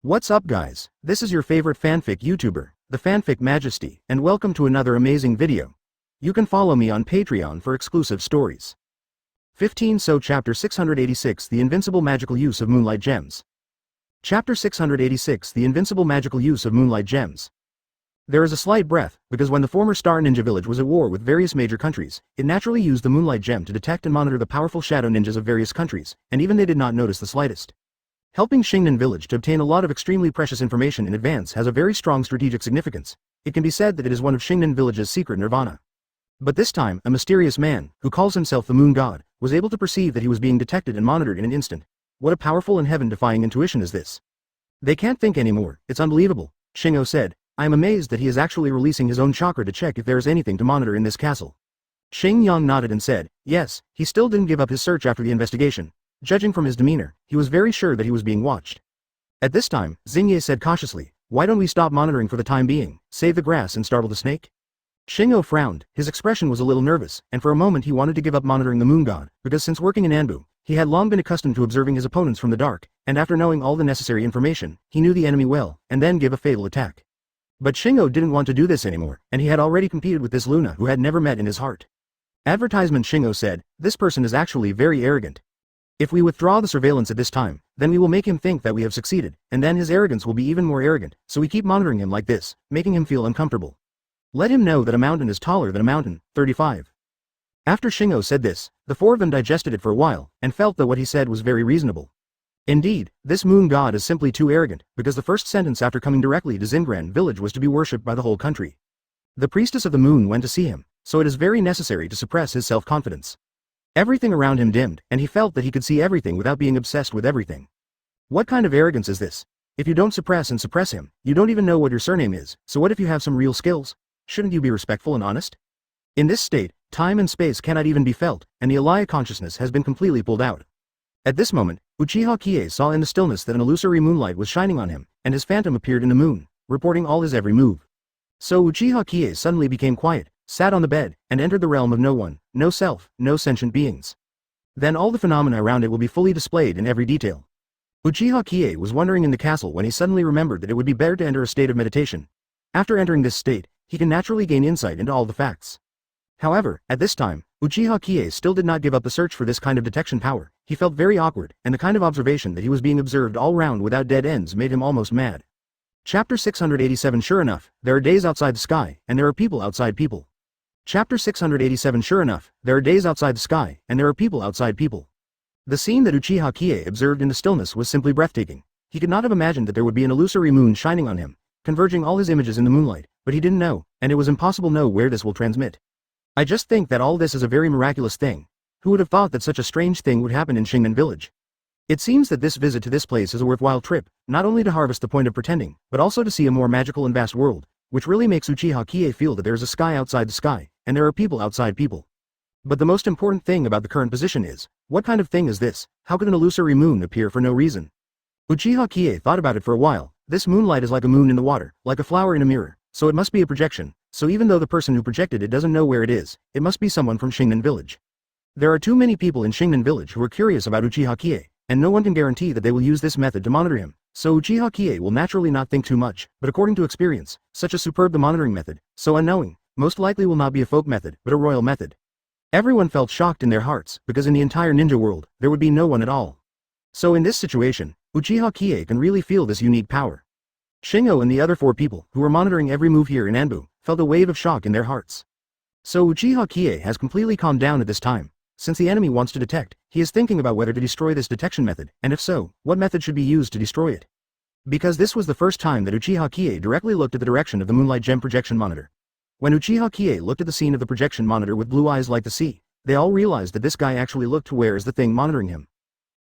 What's up guys, this is your favorite fanfic YouTuber, the Fanfic Majesty, and welcome to another amazing video. You can follow me on Patreon for exclusive stories. 15 So Chapter 686 The Invincible Magical Use of Moonlight Gems. Chapter 686 The Invincible Magical Use of Moonlight Gems. There is a slight breath, because when the former Star Ninja Village was at war with various major countries, it naturally used the Moonlight Gem to detect and monitor the powerful shadow ninjas of various countries, and even they did not notice the slightest. Helping Shingnan Village to obtain a lot of extremely precious information in advance has a very strong strategic significance. It can be said that it is one of Shingnan Village's secret nirvana. But this time, a mysterious man, who calls himself the Moon God, was able to perceive that he was being detected and monitored in an instant. What a powerful and heaven-defying intuition is this? They can't think anymore, it's unbelievable, Shingo said. I am amazed that he is actually releasing his own chakra to check if there is anything to monitor in this castle. Shing Yang nodded and said, yes, he still didn't give up his search after the investigation. Judging from his demeanor, he was very sure that he was being watched. At this time, Xingye said cautiously, why don't we stop monitoring for the time being, save the grass and startle the snake? Shingo frowned, his expression was a little nervous, and for a moment he wanted to give up monitoring the moon god, because since working in Anbu, he had long been accustomed to observing his opponents from the dark, and after knowing all the necessary information, he knew the enemy well, and then give a fatal attack. But Shingo didn't want to do this anymore, and he had already competed with this Luna who had never met in his heart. Advertisement Shingo said, this person is actually very arrogant. If we withdraw the surveillance at this time, then we will make him think that we have succeeded, and then his arrogance will be even more arrogant, so we keep monitoring him like this, making him feel uncomfortable. Let him know that a mountain is taller than a mountain. 35. After Shingo said this, the four of them digested it for a while, and felt that what he said was very reasonable. Indeed, this moon god is simply too arrogant, because the first sentence after coming directly to Xingran village was to be worshipped by the whole country. The priestess of the moon went to see him, so it is very necessary to suppress his self-confidence. Everything around him dimmed, and he felt that he could see everything without being obsessed with everything. What kind of arrogance is this? If you don't suppress him, you don't even know what your surname is, so what if you have some real skills? Shouldn't you be respectful and honest? In this state, time and space cannot even be felt, and the Alaya consciousness has been completely pulled out. At this moment, Uchiha Qiye saw in the stillness that an illusory moonlight was shining on him, and his phantom appeared in the moon, reporting all his every move. So Uchiha Qiye suddenly became quiet, sat on the bed, and entered the realm of no one, no self, no sentient beings. Then all the phenomena around it will be fully displayed in every detail. Uchiha Qiye was wandering in the castle when he suddenly remembered that it would be better to enter a state of meditation. After entering this state, he can naturally gain insight into all the facts. However, at this time, Uchiha Qiye still did not give up the search for this kind of detection power. He felt very awkward, and the kind of observation that he was being observed all round without dead ends made him almost mad. Chapter 687 Sure enough, there are days outside the sky, and there are people outside people. Chapter 687 Sure enough, there are days outside the sky, and there are people outside people. The scene that Uchiha Qiye observed in the stillness was simply breathtaking. He could not have imagined that there would be an illusory moon shining on him, converging all his images in the moonlight, but he didn't know, and it was impossible to know where this will transmit. I just think that all this is a very miraculous thing. Who would have thought that such a strange thing would happen in Shingnan Village? It seems that this visit to this place is a worthwhile trip, not only to harvest the point of pretending, but also to see a more magical and vast world, which really makes Uchiha Qiye feel that there is a sky outside the sky, and there are people outside people. But the most important thing about the current position is, what kind of thing is this? How could an illusory moon appear for no reason? Uchiha Qiye thought about it for a while. This moonlight is like a moon in the water, like a flower in a mirror, so it must be a projection, so even though the person who projected it doesn't know where it is, it must be someone from Shingnan Village. There are too many people in Shingnan Village who are curious about Uchiha Qiye, and no one can guarantee that they will use this method to monitor him, so Uchiha Qiye will naturally not think too much, but according to experience, such a superb the monitoring method, so unknowing, most likely will not be a folk method, but a royal method. Everyone felt shocked in their hearts, because in the entire ninja world, there would be no one at all. So in this situation, Uchiha Qiye can really feel this unique power. Shingo and the other four people, who were monitoring every move here in Anbu, felt a wave of shock in their hearts. So Uchiha Qiye has completely calmed down at this time. Since the enemy wants to detect, he is thinking about whether to destroy this detection method, and if so, what method should be used to destroy it. Because this was the first time that Uchiha Qiye directly looked at the direction of the Moonlight Gem projection monitor. When Uchiha Qiye looked at the scene of the projection monitor with blue eyes like the sea, they all realized that this guy actually looked to where is the thing monitoring him.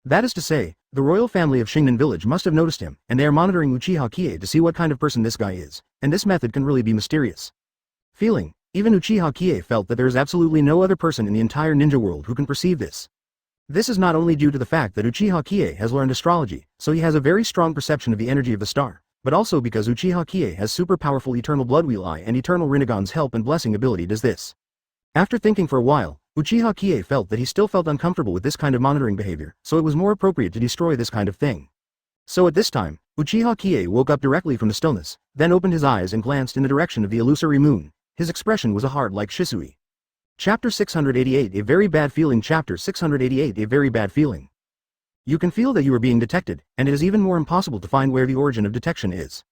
That is to say, the royal family of Shingnan Village must have noticed him, and they are monitoring Uchiha Qiye to see what kind of person this guy is, and this method can really be mysterious. Even Uchiha Qiye felt that there is absolutely no other person in the entire ninja world who can perceive this. This is not only due to the fact that Uchiha Qiye has learned astrology, so he has a very strong perception of the energy of the star, but also because Uchiha Qiye has super powerful Eternal Bloodwheel Eye and Eternal Rinnegan's help and blessing ability does this. After thinking for a while, Uchiha Qiye felt that he still felt uncomfortable with this kind of monitoring behavior, so it was more appropriate to destroy this kind of thing. So at this time, Uchiha Qiye woke up directly from the stillness, then opened his eyes and glanced in the direction of the illusory moon. His expression was a heart like Shisui. Chapter 688 A Very Bad Feeling Chapter 688 A Very Bad Feeling. You can feel that you are being detected, and it is even more impossible to find where the origin of detection is.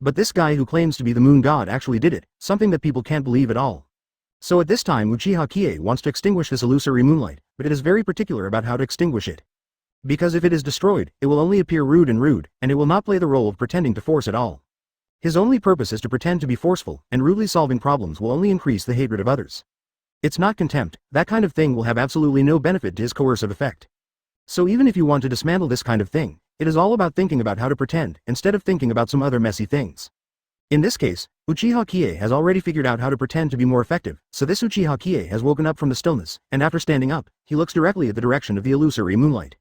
But this guy who claims to be the moon god actually did it, something that people can't believe at all. So at this time Uchiha Qiye wants to extinguish this illusory moonlight, but it is very particular about how to extinguish it. Because if it is destroyed, it will only appear rude, and it will not play the role of pretending to force at all. His only purpose is to pretend to be forceful, and rudely solving problems will only increase the hatred of others. It's not contempt, that kind of thing will have absolutely no benefit to his coercive effect. So even if you want to dismantle this kind of thing, it is all about thinking about how to pretend, instead of thinking about some other messy things. In this case, Uchiha Qiye has already figured out how to pretend to be more effective, so this Uchiha Qiye has woken up from the stillness, and after standing up, he looks directly at the direction of the illusory moonlight.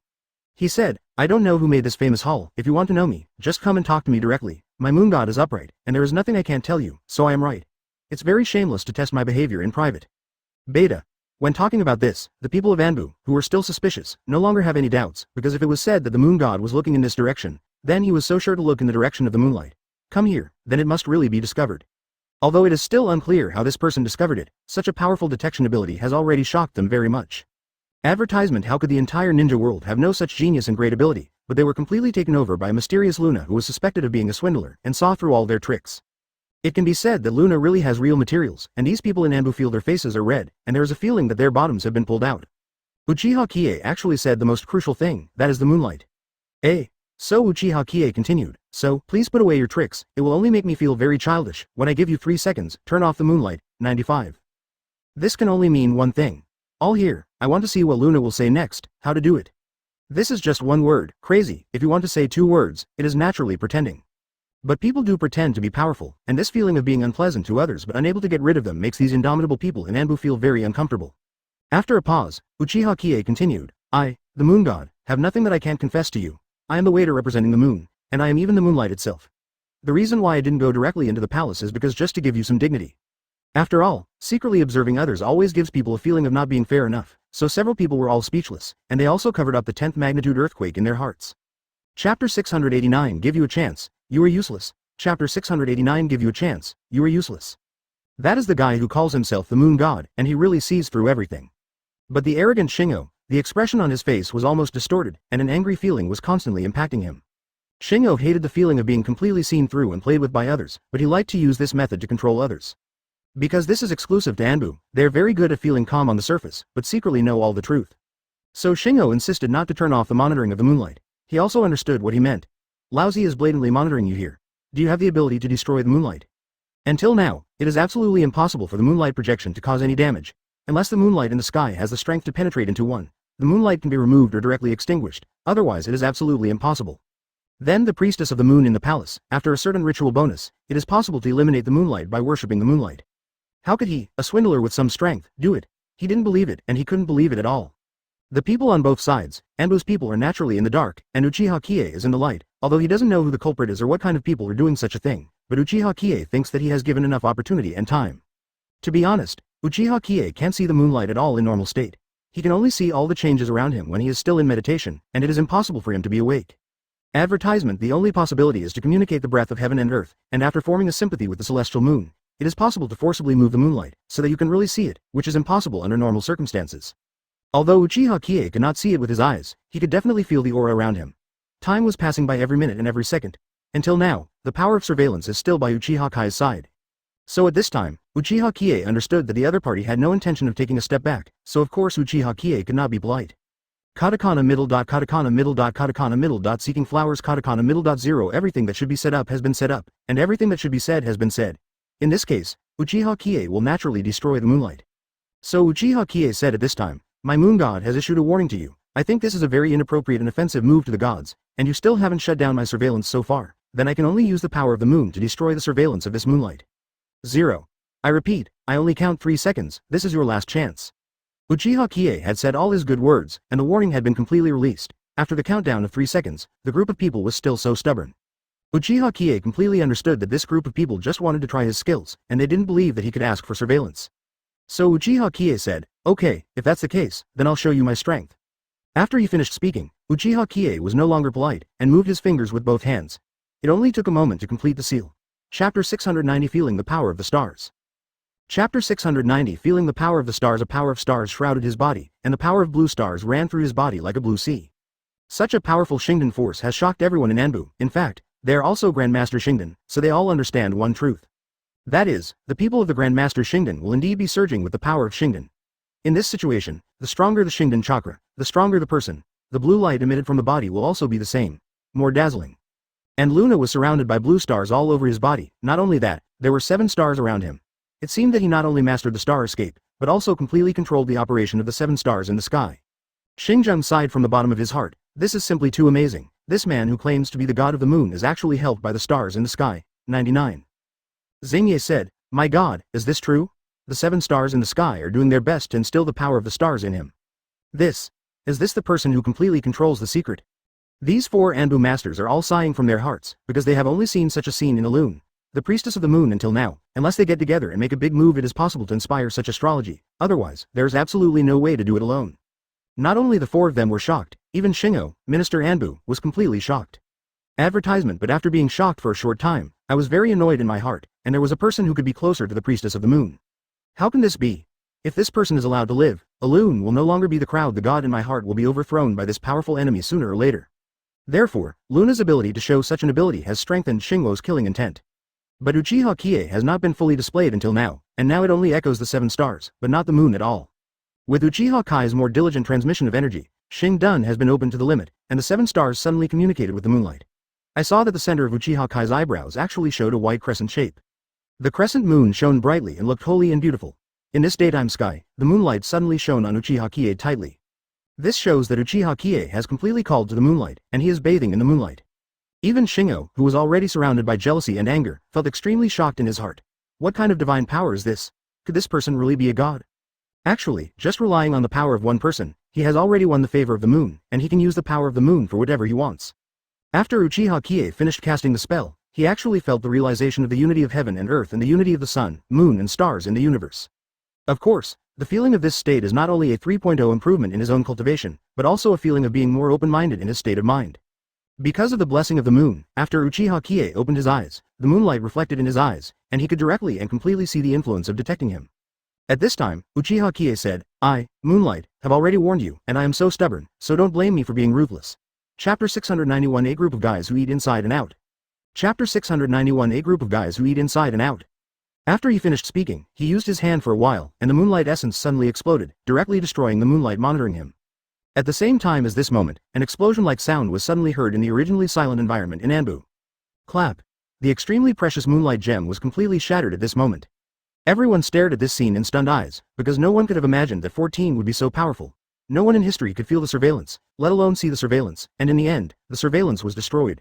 He said, I don't know who made this famous hall. If you want to know me, just come and talk to me directly. My moon god is upright, and there is nothing I can't tell you, so I am right. It's very shameless to test my behavior in private. Beta. When talking about this, the people of Anbu, who were still suspicious, no longer have any doubts, because if it was said that the moon god was looking in this direction, then he was so sure to look in the direction of the moonlight. Come here, then it must really be discovered. Although it is still unclear how this person discovered it, such a powerful detection ability has already shocked them very much. Advertisement. How could the entire ninja world have no such genius and great ability, but they were completely taken over by a mysterious Luna who was suspected of being a swindler, and saw through all their tricks. It can be said that Luna really has real materials, and these people in Anbu feel their faces are red, and there is a feeling that their bottoms have been pulled out. Uchiha Qiye actually said the most crucial thing, that is the moonlight. So Uchiha Qiye continued, so, please put away your tricks, it will only make me feel very childish. When I give you 3 seconds, turn off the moonlight. 95. This can only mean one thing. All here, I want to see what Luna will say next, how to do it. This is just one word, crazy. If you want to say 2 words, it is naturally pretending. But people do pretend to be powerful, and this feeling of being unpleasant to others but unable to get rid of them makes these indomitable people in Anbu feel very uncomfortable. After a pause, Uchiha Qiye continued, I, the moon god, have nothing that I can't confess to you. I am the waiter representing the moon, and I am even the moonlight itself. The reason why I didn't go directly into the palace is because just to give you some dignity. After all, secretly observing others always gives people a feeling of not being fair enough, so several people were all speechless, and they also covered up the 10th magnitude earthquake in their hearts. Chapter 689 Give you a chance, you are useless. Chapter 689 Give you a chance, you are useless. That is the guy who calls himself the moon god, and he really sees through everything. But the arrogant Shingo, the expression on his face was almost distorted, and an angry feeling was constantly impacting him. Shingo hated the feeling of being completely seen through and played with by others, but he liked to use this method to control others. Because this is exclusive to Anbu, they are very good at feeling calm on the surface, but secretly know all the truth. So Shingo insisted not to turn off the monitoring of the moonlight. He also understood what he meant. Lousy is blatantly monitoring you here. Do you have the ability to destroy the moonlight? Until now, it is absolutely impossible for the moonlight projection to cause any damage. Unless the moonlight in the sky has the strength to penetrate into one, the moonlight can be removed or directly extinguished, otherwise it is absolutely impossible. Then the priestess of the moon in the palace, after a certain ritual bonus, it is possible to eliminate the moonlight by worshipping the moonlight. How could he, a swindler with some strength, do it? He didn't believe it, and he couldn't believe it at all. The people on both sides, Anbu's people are naturally in the dark, and Uchiha Qiye is in the light, although he doesn't know who the culprit is or what kind of people are doing such a thing, but Uchiha Qiye thinks that he has given enough opportunity and time. To be honest, Uchiha Qiye can't see the moonlight at all in normal state. He can only see all the changes around him when he is still in meditation, and it is impossible for him to be awake. Advertisement. The only possibility is to communicate the breath of heaven and earth, and after forming a sympathy with the celestial moon, it is possible to forcibly move the moonlight, so that you can really see it, which is impossible under normal circumstances. Although Uchiha Qiye could not see it with his eyes, he could definitely feel the aura around him. Time was passing by every minute and every second. Until now, the power of surveillance is still by Uchiha Kai's side. So at this time, Uchiha Qiye understood that the other party had no intention of taking a step back, so of course Uchiha Qiye could not be polite. Katakana middle dot katakana middle dot katakana middle dot seeking flowers katakana middle dot 0 Everything that should be set up has been set up, and everything that should be said has been said. In this case, Uchiha Qiye will naturally destroy the moonlight. So Uchiha Qiye said at this time, my moon god has issued a warning to you. I think this is a very inappropriate and offensive move to the gods, and you still haven't shut down my surveillance so far, then I can only use the power of the moon to destroy the surveillance of this moonlight. 0. I repeat, I only count 3 seconds, this is your last chance. Uchiha Qiye had said all his good words, and the warning had been completely released. After the countdown of 3 seconds, the group of people was still so stubborn. Uchiha Qiye completely understood that this group of people just wanted to try his skills, and they didn't believe that he could ask for surveillance. So Uchiha Qiye said, okay, if that's the case, then I'll show you my strength. After he finished speaking, Uchiha Qiye was no longer polite, and moved his fingers with both hands. It only took a moment to complete the seal. Chapter 690 Feeling the Power of the Stars. Chapter 690 Feeling the Power of the Stars. A power of stars shrouded his body, and the power of blue stars ran through his body like a blue sea. Such a powerful Shingen force has shocked everyone in Anbu. In fact, they are also Grandmaster Shingen, so they all understand one truth. That is, the people of the Grandmaster Shingen will indeed be surging with the power of Shingen. In this situation, the stronger the Shingen chakra, the stronger the person, the blue light emitted from the body will also be the same, more dazzling. And Luna was surrounded by blue stars all over his body. Not only that, there were 7 stars around him. It seemed that he not only mastered the star escape, but also completely controlled the operation of the 7 stars in the sky. Xinjiang sighed from the bottom of his heart. This is simply too amazing. This man who claims to be the god of the moon is actually helped by the stars in the sky. 99. Xingye said, "My god, is this true? The 7 stars in the sky are doing their best to instill the power of the stars in him. Is this the person who completely controls the secret?" These 4 Anbu masters are all sighing from their hearts, because they have only seen such a scene in Elune, the priestess of the moon until now. Unless they get together and make a big move, it is possible to inspire such astrology. Otherwise, there is absolutely no way to do it alone. Not only the 4 of them were shocked, even Shingo, Minister Anbu, was completely shocked. Advertisement. But after being shocked for a short time, I was very annoyed in my heart, and there was a person who could be closer to the priestess of the moon. How can this be? If this person is allowed to live, Elune will no longer be the crowd. The god in my heart will be overthrown by this powerful enemy sooner or later. Therefore, Luna's ability to show such an ability has strengthened Xingwo's killing intent. But Uchiha Qiye has not been fully displayed until now, and now it only echoes the 7 stars, but not the moon at all. With Uchiha Kai's more diligent transmission of energy, Xing Dun has been opened to the limit, and the 7 stars suddenly communicated with the moonlight. I saw that the center of Uchiha Kai's eyebrows actually showed a white crescent shape. The crescent moon shone brightly and looked holy and beautiful. In this daytime sky, the moonlight suddenly shone on Uchiha Qiye tightly. This shows that Uchiha Qiye has completely called to the moonlight, and he is bathing in the moonlight. Even Shingo, who was already surrounded by jealousy and anger, felt extremely shocked in his heart. What kind of divine power is this? Could this person really be a god? Actually, just relying on the power of one person, he has already won the favor of the moon, and he can use the power of the moon for whatever he wants. After Uchiha Qiye finished casting the spell, he actually felt the realization of the unity of heaven and earth and the unity of the sun, moon and stars in the universe. Of course, the feeling of this state is not only a 3.0 improvement in his own cultivation, but also a feeling of being more open-minded in his state of mind. Because of the blessing of the moon, after Uchiha Qiye opened his eyes, the moonlight reflected in his eyes, and he could directly and completely see the influence of detecting him. At this time, Uchiha Qiye said, "I, Moonlight, have already warned you, and I am so stubborn, so don't blame me for being ruthless." Chapter 691 A Group of Guys Who Eat Inside and Out. Chapter 691 A Group of Guys Who Eat Inside and Out. After he finished speaking, he used his hand for a while, and the moonlight essence suddenly exploded, directly destroying the moonlight monitoring him. At the same time as this moment, an explosion-like sound was suddenly heard in the originally silent environment in Anbu. Clap. The extremely precious moonlight gem was completely shattered at this moment. Everyone stared at this scene in stunned eyes, because no one could have imagined that 14 would be so powerful. No one in history could feel the surveillance, let alone see the surveillance, and in the end, the surveillance was destroyed.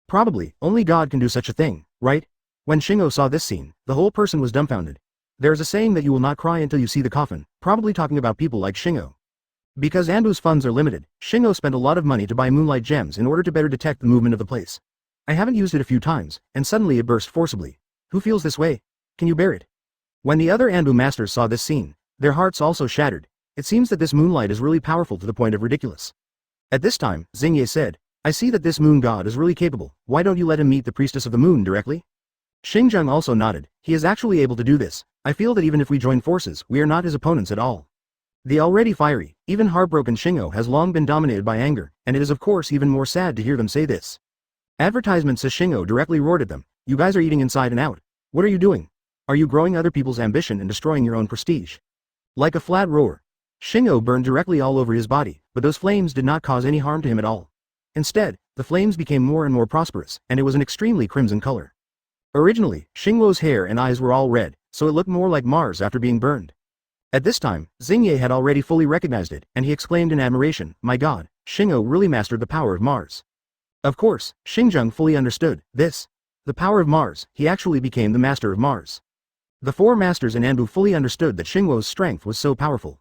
Probably, only God can do such a thing, right? When Shingo saw this scene, the whole person was dumbfounded. There is a saying that you will not cry until you see the coffin, probably talking about people like Shingo. Because Anbu's funds are limited, Shingo spent a lot of money to buy moonlight gems in order to better detect the movement of the place. I haven't used it a few times, and suddenly it burst forcibly. Who feels this way? Can you bear it? When the other Anbu masters saw this scene, their hearts also shattered. It seems that this moonlight is really powerful to the point of ridiculous. At this time, Xingye said, "I see that this moon god is really capable. Why don't you let him meet the priestess of the moon directly?" Xinjiang also nodded. He is actually able to do this. I feel that even if we join forces, we are not his opponents at all. The already fiery, even heartbroken Shingo has long been dominated by anger, and it is of course even more sad to hear them say this. Advertisement says Shingo directly roared at them, "You guys are eating inside and out. What are you doing? Are you growing other people's ambition and destroying your own prestige?" Like a flat roar, Shingo burned directly all over his body, but those flames did not cause any harm to him at all. Instead, the flames became more and more prosperous, and it was an extremely crimson color. Originally, Xingwo's hair and eyes were all red, so it looked more like Mars after being burned. At this time, Xingye had already fully recognized it, and he exclaimed in admiration, "My god, Shingo really mastered the power of Mars." Of course, Xinjiang fully understood this. The power of Mars, he actually became the master of Mars. The 4 masters in Anbu fully understood that Xingwo's strength was so powerful.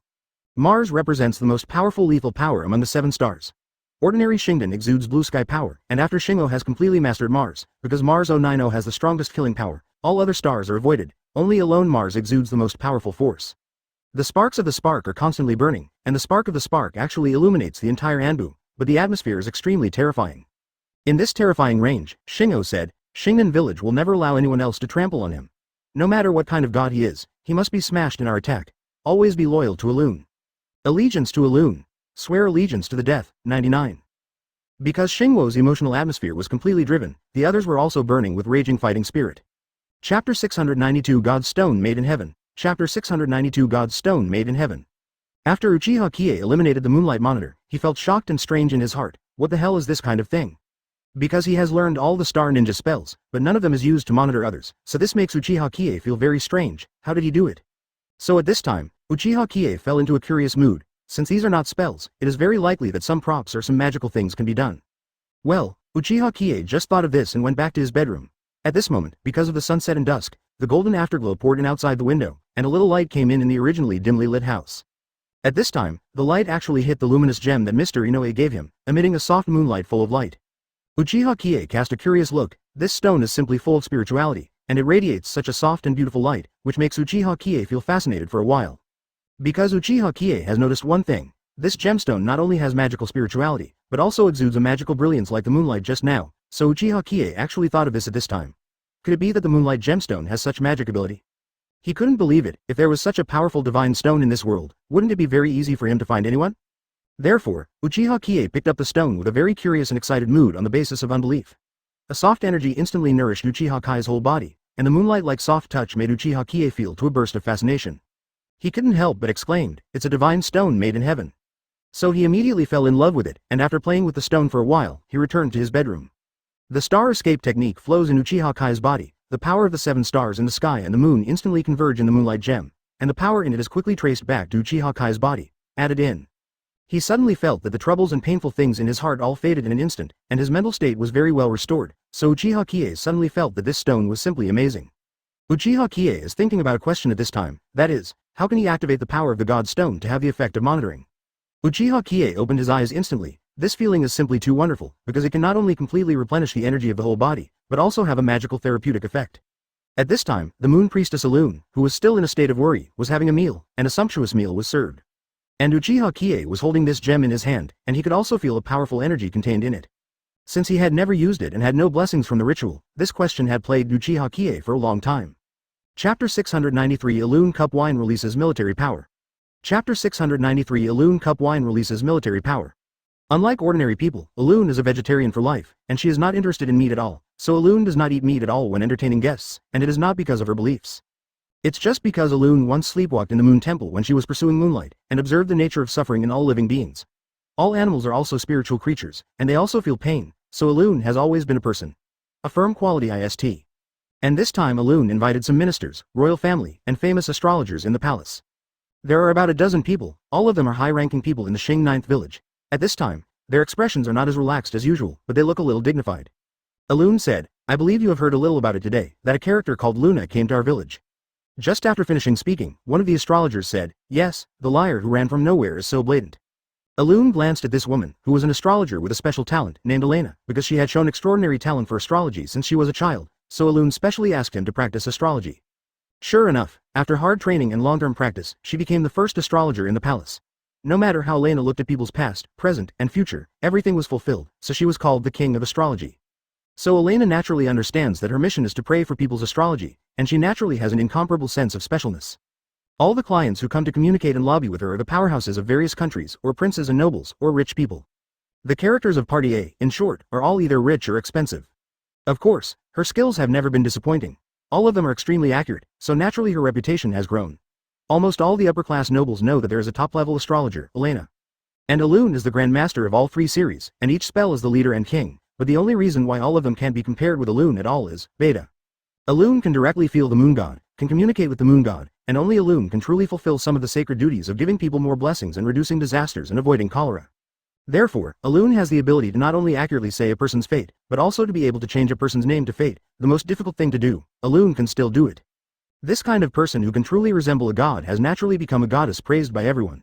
Mars represents the most powerful lethal power among the 7 stars. Ordinary Shingen exudes blue sky power, and after Shingo has completely mastered Mars, because Mars 090 has the strongest killing power, all other stars are avoided, only alone Mars exudes the most powerful force. The sparks of the spark are constantly burning, and the spark of the spark actually illuminates the entire Anbu, but the atmosphere is extremely terrifying. In this terrifying range, Shingo said, Shingnan village will never allow anyone else to trample on him. No matter what kind of god he is, he must be smashed in our attack. Always be loyal to Alun. Allegiance to Alun. Swear allegiance to the death. 99. Because Xingwo's emotional atmosphere was completely driven, the others were also burning with raging fighting spirit. Chapter 692 God's Stone Made in Heaven. Chapter 692 God's Stone Made in Heaven. After Uchiha Qiye eliminated the Moonlight Monitor, he felt shocked and strange in his heart. What the hell is this kind of thing? Because he has learned all the Star Ninja spells, but none of them is used to monitor others, so this makes Uchiha Qiye feel very strange. How did he do it? So at this time, Uchiha Qiye fell into a curious mood. Since these are not spells, it is very likely that some props or some magical things can be done. Well, Uchiha Qiye just thought of this and went back to his bedroom. At this moment, because of the sunset and dusk, the golden afterglow poured in outside the window, and a little light came in the originally dimly lit house. At this time, the light actually hit the luminous gem that Mr. Inoue gave him, emitting a soft moonlight full of light. Uchiha Qiye cast a curious look. This stone is simply full of spirituality, and it radiates such a soft and beautiful light, which makes Uchiha Qiye feel fascinated for a while. Because Uchiha Qiye has noticed one thing, this gemstone not only has magical spirituality, but also exudes a magical brilliance like the moonlight just now, so Uchiha Qiye actually thought of this at this time. Could it be that the moonlight gemstone has such magic ability? He couldn't believe it. If there was such a powerful divine stone in this world, wouldn't it be very easy for him to find anyone? Therefore, Uchiha Qiye picked up the stone with a very curious and excited mood on the basis of unbelief. A soft energy instantly nourished Uchiha Kai's whole body, and the moonlight-like soft touch made Uchiha Qiye feel to a burst of fascination. He couldn't help but exclaimed, "It's a divine stone made in heaven." So he immediately fell in love with it, and after playing with the stone for a while, he returned to his bedroom. The star escape technique flows in Uchiha Kai's body. The power of the 7 stars in the sky and the moon instantly converge in the moonlight gem, and the power in it is quickly traced back to Uchiha Kai's body, added in. He suddenly felt that the troubles and painful things in his heart all faded in an instant, and his mental state was very well restored, so Uchiha Qiye suddenly felt that this stone was simply amazing. Uchiha Qiye is thinking about a question at this time, that is, how can he activate the power of the God Stone to have the effect of monitoring? Uchiha Qiye opened his eyes instantly. This feeling is simply too wonderful, because it can not only completely replenish the energy of the whole body, but also have a magical therapeutic effect. At this time, the moon priestess Alun, who was still in a state of worry, was having a meal, and a sumptuous meal was served. And Uchiha Qiye was holding this gem in his hand, and he could also feel a powerful energy contained in it. Since he had never used it and had no blessings from the ritual, this question had plagued Uchiha Qiye for a long time. Chapter 693 Alun Cup Wine Releases Military Power. Chapter 693 Alun Cup Wine Releases Military Power. Unlike ordinary people, Alun is a vegetarian for life, and she is not interested in meat at all, so Alun does not eat meat at all when entertaining guests, and it is not because of her beliefs. It's just because Alun once sleepwalked in the Moon Temple when she was pursuing moonlight, and observed the nature of suffering in all living beings. All animals are also spiritual creatures, and they also feel pain, so Alun has always been a person. A firm quality ist. And this time Alun invited some ministers, royal family, and famous astrologers in the palace. There are about a dozen people, all of them are high-ranking people in the Xing Ninth Village. At this time, their expressions are not as relaxed as usual, but they look a little dignified. Alun said, "I believe you have heard a little about it today, that a character called Luna came to our village." Just after finishing speaking, one of the astrologers said, "Yes, the liar who ran from nowhere is so blatant." Alun glanced at this woman, who was an astrologer with a special talent, named Elena, because she had shown extraordinary talent for astrology since she was a child, so Alun specially asked him to practice astrology. Sure enough, after hard training and long-term practice, she became the first astrologer in the palace. No matter how Elena looked at people's past, present, and future, everything was fulfilled, so she was called the King of Astrology. So Elena naturally understands that her mission is to pray for people's astrology, and she naturally has an incomparable sense of specialness. All the clients who come to communicate and lobby with her are the powerhouses of various countries, or princes and nobles, or rich people. The characters of Party A, in short, are all either rich or expensive. Of course, her skills have never been disappointing. All of them are extremely accurate, so naturally her reputation has grown. Almost all the upper-class nobles know that there is a top-level astrologer, Elena. And Alun is the Grand Master of all 3 series, and each spell is the leader and king, but the only reason why all of them can't be compared with Alun at all is, Beta. Alun can directly feel the moon god, can communicate with the moon god, and only Alun can truly fulfill some of the sacred duties of giving people more blessings and reducing disasters and avoiding cholera. Therefore, Alun has the ability to not only accurately say a person's fate, but also to be able to change a person's name to fate, the most difficult thing to do. Alun can still do it. This kind of person who can truly resemble a god has naturally become a goddess praised by everyone.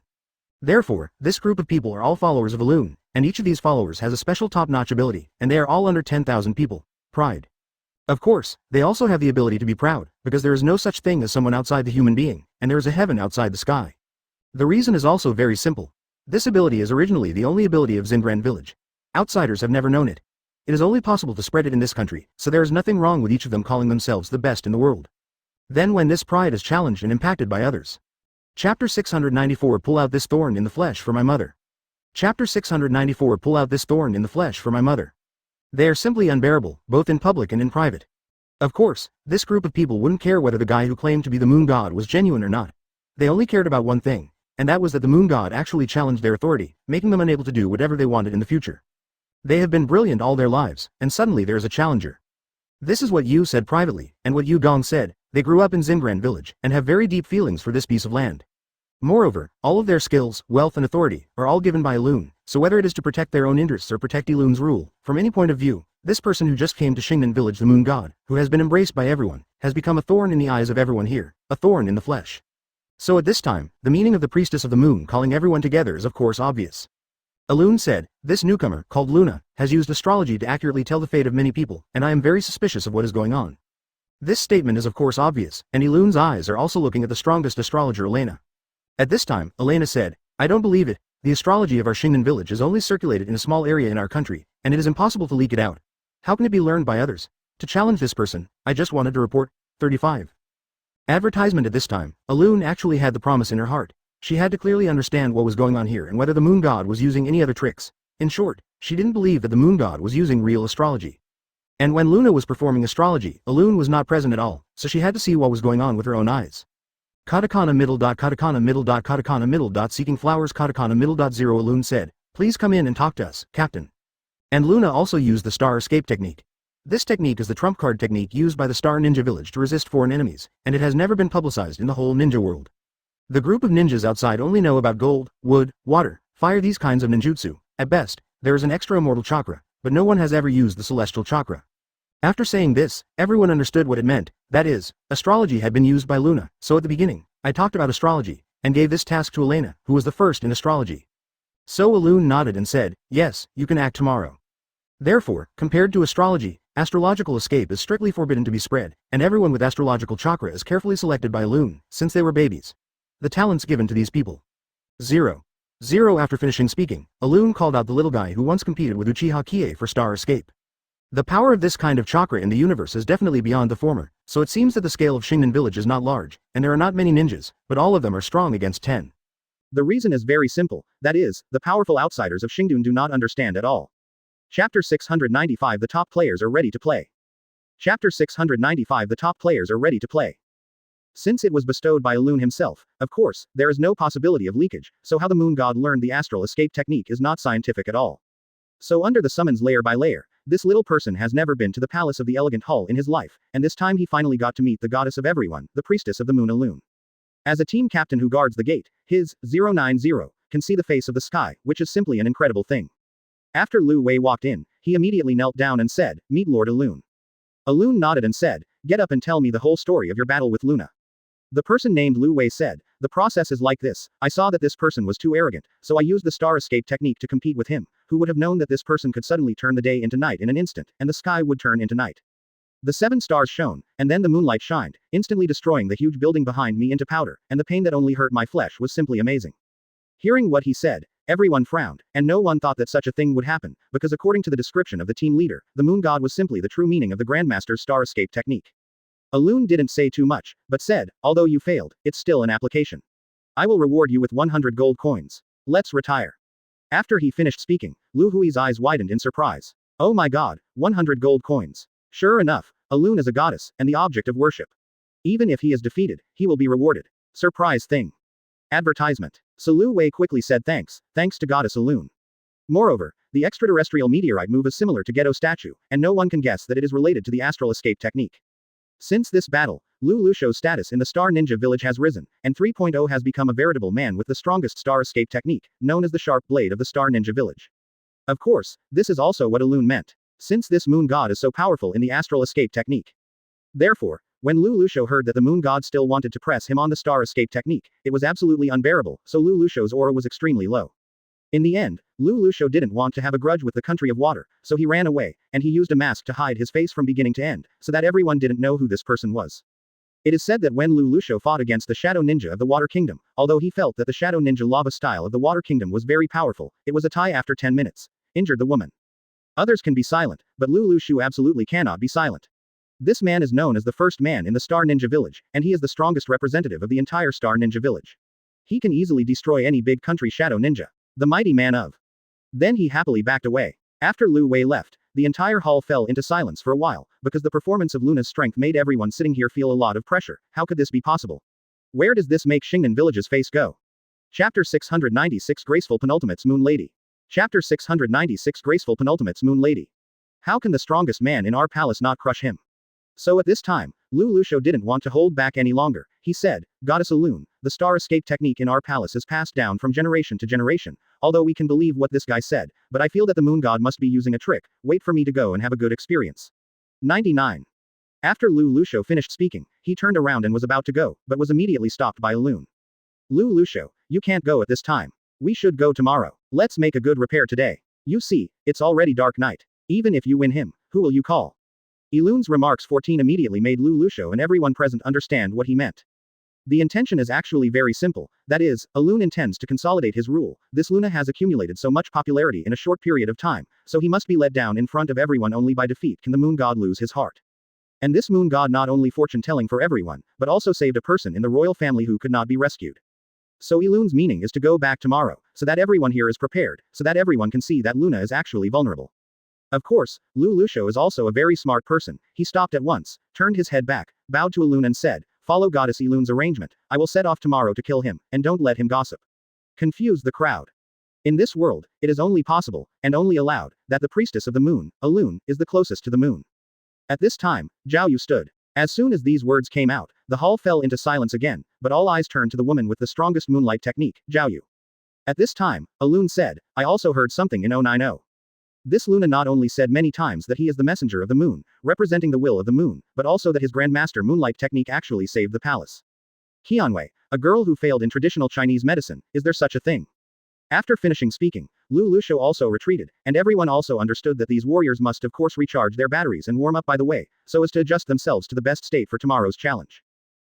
Therefore, this group of people are all followers of Alun, and each of these followers has a special top-notch ability, and they are all under 10,000 people. Pride. Of course, they also have the ability to be proud, because there is no such thing as someone outside the human being, and there is a heaven outside the sky. The reason is also very simple. This ability is originally the only ability of Xingran village. Outsiders have never known it. It is only possible to spread it in this country, so there is nothing wrong with each of them calling themselves the best in the world. Then when this pride is challenged and impacted by others. Chapter 694 Pull out this thorn in the flesh for my mother. Chapter 694 Pull out this thorn in the flesh for my mother. They are simply unbearable, both in public and in private. Of course, this group of people wouldn't care whether the guy who claimed to be the moon god was genuine or not. They only cared about one thing, and that was that the moon god actually challenged their authority, making them unable to do whatever they wanted in the future. They have been brilliant all their lives, and suddenly there is a challenger. This is what Yu said privately, and what Yu Gong said. They grew up in Xingran village, and have very deep feelings for this piece of land. Moreover, all of their skills, wealth and authority, are all given by Elune, so whether it is to protect their own interests or protect Elune's rule, from any point of view, this person who just came to Xingnan village, the moon god, who has been embraced by everyone, has become a thorn in the eyes of everyone here, a thorn in the flesh. So at this time, the meaning of the priestess of the moon calling everyone together is of course obvious. Elune said, this newcomer, called Luna, has used astrology to accurately tell the fate of many people, and I am very suspicious of what is going on. This statement is of course obvious, and Elune's eyes are also looking at the strongest astrologer Elena. At this time, Elena said, I don't believe it, the astrology of our Xingnan village is only circulated in a small area in our country, and it is impossible to leak it out. How can it be learned by others? To challenge this person, I just wanted to report. 35. Advertisement. At this time, Elune actually had the promise in her heart. She had to clearly understand what was going on here and whether the moon god was using any other tricks. In short, she didn't believe that the moon god was using real astrology. And when Luna was performing astrology, Elune was not present at all, so she had to see what was going on with her own eyes. Katakana middle dot katakana middle dot katakana middle dot seeking flowers katakana middle dot 0 Elune said, please come in and talk to us, Captain. And Luna also used the star escape technique. This technique is the trump card technique used by the Star Ninja Village to resist foreign enemies, and it has never been publicized in the whole ninja world. The group of ninjas outside only know about gold, wood, water, fire, these kinds of ninjutsu. At best, there is an extra immortal chakra, but no one has ever used the celestial chakra. After saying this, everyone understood what it meant, that is, astrology had been used by Luna, so at the beginning, I talked about astrology, and gave this task to Elena, who was the first in astrology. So Elune nodded and said, yes, you can act tomorrow. Therefore, compared to astrology, astrological escape is strictly forbidden to be spread, and everyone with astrological chakra is carefully selected by Elune, since they were babies. The talents given to these people. 0. After finishing speaking, Elune called out the little guy who once competed with Uchiha Qiye for star escape. The power of this kind of chakra in the universe is definitely beyond the former, so it seems that the scale of Xingnan village is not large, and there are not many ninjas, but all of them are strong against 10. The reason is very simple, that is, the powerful outsiders of Xingdun do not understand at all. Chapter 695 The top players are ready to play. Chapter 695 The top players are ready to play. Since it was bestowed by Elune himself, of course, there is no possibility of leakage, so how the moon god learned the astral escape technique is not scientific at all. So under the summons layer by layer, this little person has never been to the palace of the elegant hall in his life, and this time he finally got to meet the goddess of everyone, the priestess of the moon Elune. As a team captain who guards the gate, his 090 can see the face of the sky, which is simply an incredible thing. After Lu Wei walked in, he immediately knelt down and said, meet Lord Elune. Elune nodded and said, get up and tell me the whole story of your battle with Luna. The person named Lu Wei said, the process is like this, I saw that this person was too arrogant, so I used the star escape technique to compete with him, who would have known that this person could suddenly turn the day into night in an instant, and the sky would turn into night. The 7 stars shone, and then the moonlight shined, instantly destroying the huge building behind me into powder, and the pain that only hurt my flesh was simply amazing. Hearing what he said, everyone frowned, and no one thought that such a thing would happen, because according to the description of the team leader, the moon god was simply the true meaning of the Grandmaster's star escape technique. Elune didn't say too much, but said, although you failed, it's still an application. I will reward you with 100 gold coins. Let's retire. After he finished speaking, Lu Hui's eyes widened in surprise. Oh my god, 100 gold coins. Sure enough, Elune is a goddess, and the object of worship. Even if he is defeated, he will be rewarded. Surprise thing. Advertisement. So Lu Wei quickly said thanks to goddess Elune. Moreover, the extraterrestrial meteorite move is similar to Gedo statue, and no one can guess that it is related to the astral escape technique. Since this battle, Lu Lusho's status in the Star Ninja Village has risen, and 3.0 has become a veritable man with the strongest star escape technique, known as the sharp blade of the Star Ninja Village. Of course, this is also what Elune meant, since this moon god is so powerful in the astral escape technique. Therefore, when Lu Lusho heard that the moon god still wanted to press him on the star escape technique, it was absolutely unbearable, so Lu Lusho's aura was extremely low. In the end, Lu Lusho didn't want to have a grudge with the country of water, so he ran away, and he used a mask to hide his face from beginning to end, so that everyone didn't know who this person was. It is said that when Lu Lusho fought against the Shadow Ninja of the Water Kingdom, although he felt that the Shadow Ninja lava style of the Water Kingdom was very powerful, it was a tie after 10 minutes. Injured the woman. Others can be silent, but Lu Shu absolutely cannot be silent. This man is known as the first man in the Star Ninja Village, and he is the strongest representative of the entire Star Ninja Village. He can easily destroy any big country shadow ninja. The mighty man of. Then he happily backed away. After Lu Wei left, the entire hall fell into silence for a while, because the performance of Luna's strength made everyone sitting here feel a lot of pressure. How could this be possible? Where does this make Xingnan Village's face go? Chapter 696 Graceful Penultimates Moon Lady. Chapter 696 Graceful Penultimates Moon Lady. How can the strongest man in our palace not crush him? So at this time, Lu Lusho didn't want to hold back any longer. He said, Goddess Alun, the star escape technique in our palace is passed down from generation to generation, although we can believe what this guy said, but I feel that the moon god must be using a trick. Wait for me to go and have a good experience. 99. After Lu Lusho finished speaking, he turned around and was about to go, but was immediately stopped by Alun. Lu Lusho, you can't go at this time. We should go tomorrow. Let's make a good repair today. You see, it's already dark night. Even if you win him, who will you call? Alun's remarks 14 immediately made Lu Lusho and everyone present understand what he meant. The intention is actually very simple, that is, Alun intends to consolidate his rule. This Luna has accumulated so much popularity in a short period of time, so he must be let down in front of everyone. Only by defeat can the moon god lose his heart. And this moon god not only fortune-telling for everyone, but also saved a person in the royal family who could not be rescued. So Alun's meaning is to go back tomorrow, so that everyone here is prepared, so that everyone can see that Luna is actually vulnerable. Of course, Lu Lusho is also a very smart person. He stopped at once, turned his head back, bowed to Alun and said, follow Goddess Alun's arrangement, I will set off tomorrow to kill him, and don't let him gossip. Confuse the crowd. In this world, it is only possible, and only allowed, that the priestess of the moon, Alun, is the closest to the moon. At this time, Zhao Yu stood. As soon as these words came out, the hall fell into silence again, but all eyes turned to the woman with the strongest moonlight technique, Zhao Yu. At this time, Alun said, I also heard something in 090. This Luna not only said many times that he is the messenger of the moon, representing the will of the moon, but also that his grandmaster moonlight technique actually saved the palace. Qianwei, a girl who failed in traditional Chinese medicine, is there such a thing? After finishing speaking, Lu Lusho also retreated, and everyone also understood that these warriors must of course recharge their batteries and warm up by the way, so as to adjust themselves to the best state for tomorrow's challenge.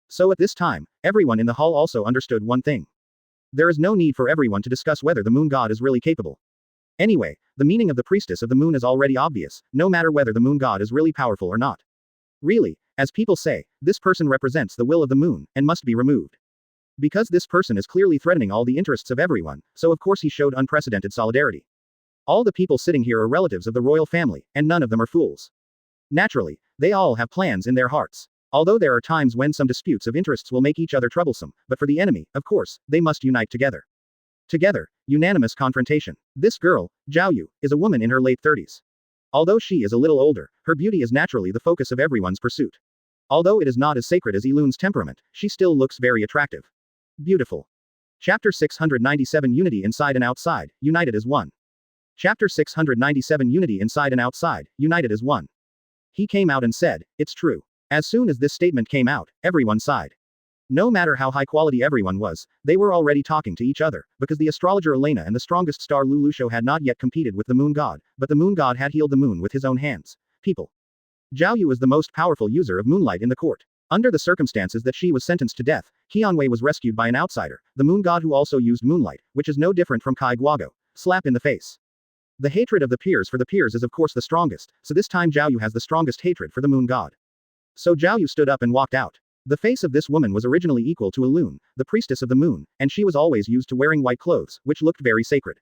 So at this time, everyone in the hall also understood one thing. There is no need for everyone to discuss whether the moon god is really capable. Anyway, the meaning of the priestess of the moon is already obvious, no matter whether the moon god is really powerful or not. Really, as people say, this person represents the will of the moon, and must be removed. Because this person is clearly threatening all the interests of everyone, so of course he showed unprecedented solidarity. All the people sitting here are relatives of the royal family, and none of them are fools. Naturally, they all have plans in their hearts. Although there are times when some disputes of interests will make each other troublesome, but for the enemy, of course, they must unite together. Together, unanimous confrontation. This girl, Zhao Yu, is a woman in her late 30s. Although she is a little older, her beauty is naturally the focus of everyone's pursuit. Although it is not as sacred as Alun's temperament, she still looks very attractive. Beautiful. Chapter 697 Unity Inside and Outside, United as One. Chapter 697 Unity Inside and Outside, United as One. He came out and said, it's true. As soon as this statement came out, everyone sighed. No matter how high quality everyone was, they were already talking to each other, because the astrologer Elena and the strongest star Lu Lusho had not yet competed with the moon god, but the moon god had healed the moon with his own hands. People. Zhao Yu is the most powerful user of moonlight in the court. Under the circumstances that she was sentenced to death, Qianwei was rescued by an outsider, the moon god who also used moonlight, which is no different from Kai Guago. Slap in the face. The hatred of the peers for the peers is of course the strongest, so this time Zhao Yu has the strongest hatred for the moon god. So Zhao Yu stood up and walked out. The face of this woman was originally equal to Alun, the priestess of the moon, and she was always used to wearing white clothes, which looked very sacred.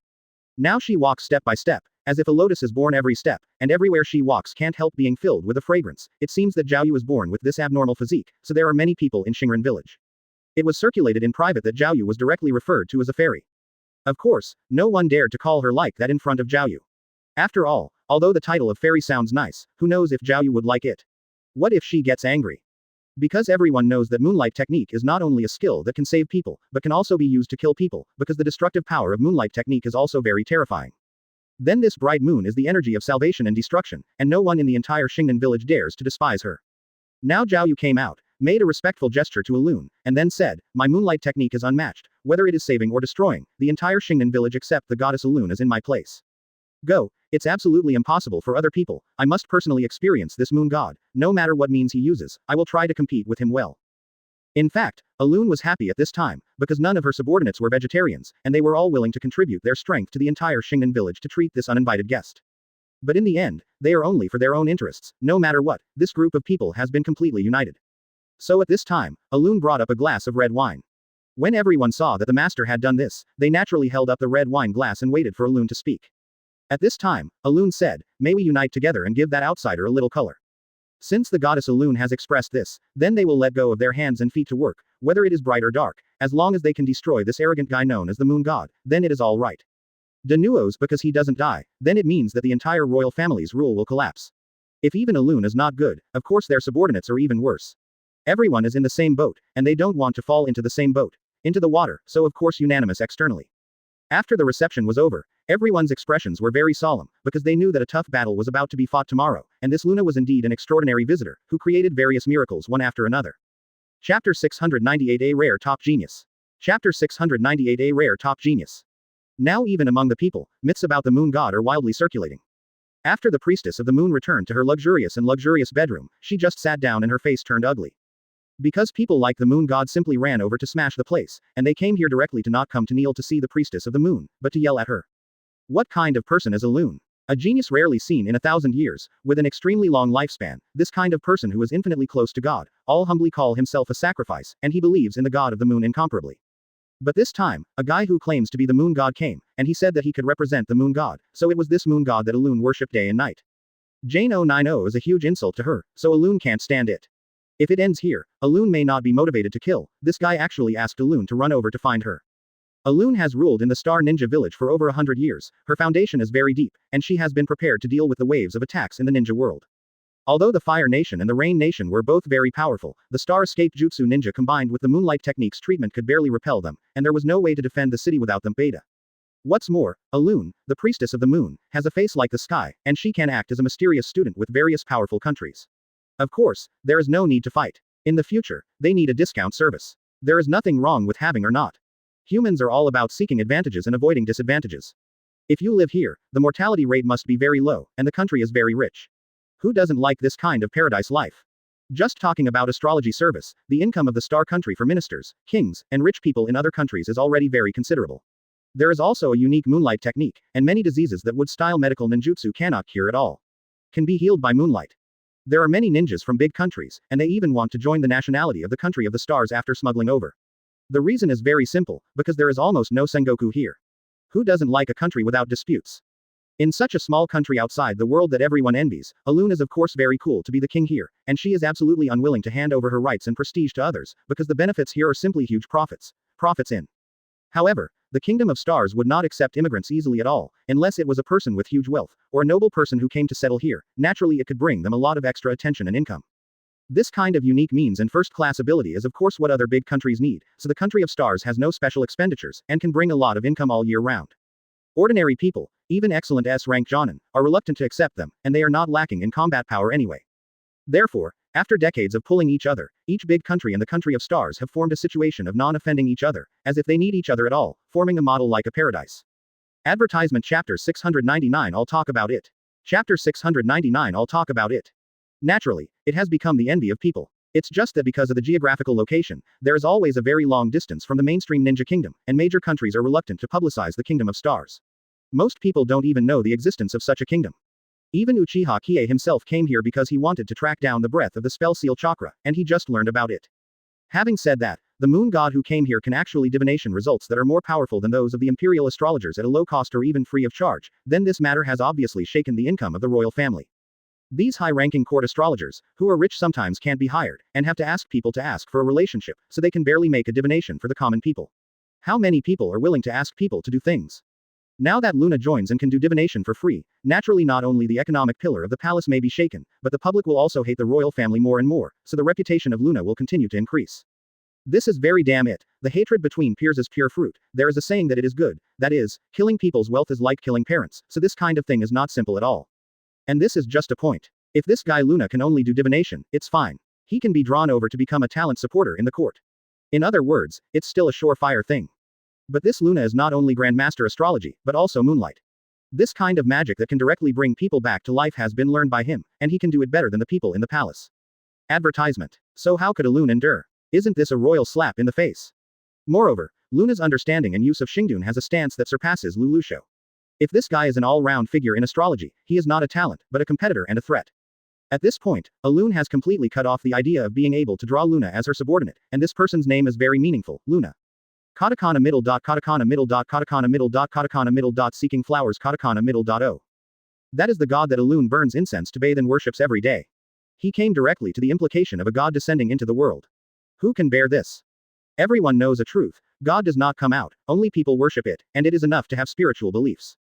Now she walks step by step, as if a lotus is born every step, and everywhere she walks can't help being filled with a fragrance. It seems that Zhao Yu was born with this abnormal physique, so there are many people in Xingnan village. It was circulated in private that Zhao Yu was directly referred to as a fairy. Of course, no one dared to call her like that in front of Zhao Yu. After all, although the title of fairy sounds nice, who knows if Zhao Yu would like it? What if she gets angry? Because everyone knows that moonlight technique is not only a skill that can save people, but can also be used to kill people, because the destructive power of moonlight technique is also very terrifying. Then this bright moon is the energy of salvation and destruction, and no one in the entire Xingnan village dares to despise her. Now Zhao Yu came out, made a respectful gesture to Alun, and then said, my moonlight technique is unmatched, whether it is saving or destroying, the entire Xingnan village except the goddess Alun is in my place. Go, it's absolutely impossible for other people, I must personally experience this moon god, no matter what means he uses, I will try to compete with him well. In fact, Alun was happy at this time, because none of her subordinates were vegetarians, and they were all willing to contribute their strength to the entire Xingnan village to treat this uninvited guest. But in the end, they are only for their own interests. No matter what, this group of people has been completely united. So at this time, Alun brought up a glass of red wine. When everyone saw that the master had done this, they naturally held up the red wine glass and waited for Alun to speak. At this time, Alun said, "May we unite together and give that outsider a little color." Since the goddess Alun has expressed this, then they will let go of their hands and feet to work, whether it is bright or dark, as long as they can destroy this arrogant guy known as the moon god, then it is all right. De nuos because he doesn't die, then it means that the entire royal family's rule will collapse. If even Alun is not good, of course their subordinates are even worse. Everyone is in the same boat, and they don't want to fall into the same boat, into the water, so of course unanimous externally. After the reception was over, everyone's expressions were very solemn, because they knew that a tough battle was about to be fought tomorrow, and this Luna was indeed an extraordinary visitor, who created various miracles one after another. Chapter 698 A Rare Top Genius. Chapter 698 A Rare Top Genius. Now even among the people, myths about the moon god are wildly circulating. After the priestess of the moon returned to her luxurious bedroom, she just sat down and her face turned ugly. Because people like the moon god simply ran over to smash the place, and they came here directly to not come to kneel to see the priestess of the moon, but to yell at her. What kind of person is Alun? A genius rarely seen in 1,000 years, with an extremely long lifespan, this kind of person who is infinitely close to God, all humbly call himself a sacrifice, and he believes in the god of the moon incomparably. But this time, a guy who claims to be the moon god came, and he said that he could represent the moon god, so it was this moon god that Alun worshipped day and night. Jane 090 is a huge insult to her, so Alun can't stand it. If it ends here, Alun may not be motivated to kill, this guy actually asked Alun to run over to find her. Alun has ruled in the Star Ninja village for over 100 years, her foundation is very deep, and she has been prepared to deal with the waves of attacks in the ninja world. Although the Fire Nation and the Rain Nation were both very powerful, the Star Escape Jutsu Ninja combined with the Moonlight Technique's treatment could barely repel them, and there was no way to defend the city without them. Beta. What's more, Alun, the priestess of the moon, has a face like the sky, and she can act as a mysterious student with various powerful countries. Of course, there is no need to fight. In the future, they need a discount service. There is nothing wrong with having or not. Humans are all about seeking advantages and avoiding disadvantages. If you live here, the mortality rate must be very low, and the country is very rich. Who doesn't like this kind of paradise life? Just talking about astrology service, the income of the star country for ministers, kings, and rich people in other countries is already very considerable. There is also a unique moonlight technique, and many diseases that wood-style medical ninjutsu cannot cure at all can be healed by moonlight. There are many ninjas from big countries, and they even want to join the nationality of the country of the stars after smuggling over. The reason is very simple, because there is almost no sengoku here. Who doesn't like a country without disputes? In such a small country outside the world that everyone envies, Alun is of course very cool to be the king here, and she is absolutely unwilling to hand over her rights and prestige to others, because the benefits here are simply huge profits. Profits in. However, the Kingdom of Stars would not accept immigrants easily at all, unless it was a person with huge wealth, or a noble person who came to settle here. Naturally it could bring them a lot of extra attention and income. This kind of unique means and first-class ability is of course what other big countries need, so the country of stars has no special expenditures, and can bring a lot of income all year round. Ordinary people, even excellent S-rank Jonin, are reluctant to accept them, and they are not lacking in combat power anyway. Therefore, after decades of pulling each other, each big country and the country of stars have formed a situation of non-offending each other, as if they need each other at all, forming a model like a paradise. Advertisement Chapter 699 I'll talk about it. Chapter 699 I'll talk about it. Naturally, it has become the envy of people. It's just that because of the geographical location, there is always a very long distance from the mainstream ninja kingdom, and major countries are reluctant to publicize the Kingdom of Stars. Most people don't even know the existence of such a kingdom. Even Uchiha Qiye himself came here because he wanted to track down the breadth of the spell seal chakra, and he just learned about it. Having said that, the moon god who came here can actually divination results that are more powerful than those of the imperial astrologers at a low cost or even free of charge, then this matter has obviously shaken the income of the royal family. These high-ranking court astrologers, who are rich sometimes can't be hired, and have to ask people to ask for a relationship, so they can barely make a divination for the common people. How many people are willing to ask people to do things? Now that Luna joins and can do divination for free, naturally not only the economic pillar of the palace may be shaken, but the public will also hate the royal family more and more, so the reputation of Luna will continue to increase. This is very damn it. The hatred between peers is pure fruit. There is a saying that it is good, that is, killing people's wealth is like killing parents, so this kind of thing is not simple at all. And this is just a point. If this guy Luna can only do divination, it's fine. He can be drawn over to become a talent supporter in the court. In other words, it's still a surefire thing. But this Luna is not only Grandmaster Astrology, but also Moonlight. This kind of magic that can directly bring people back to life has been learned by him, and he can do it better than the people in the palace. Advertisement. So how could a Luna endure? Isn't this a royal slap in the face? Moreover, Luna's understanding and use of Shingdun has a stance that surpasses Lulusho. If this guy is an all-round figure in astrology, he is not a talent, but a competitor and a threat. At this point, Alun has completely cut off the idea of being able to draw Luna as her subordinate, and this person's name is very meaningful, Luna. Katakana middle dot katakana middle dot katakana middle dot katakana middle dot seeking flowers katakana middle dot o. That is the god that Alun burns incense to bathe and worships every day. He came directly to the implication of a god descending into the world. Who can bear this? Everyone knows a truth. God does not come out, only people worship it, and it is enough to have spiritual beliefs.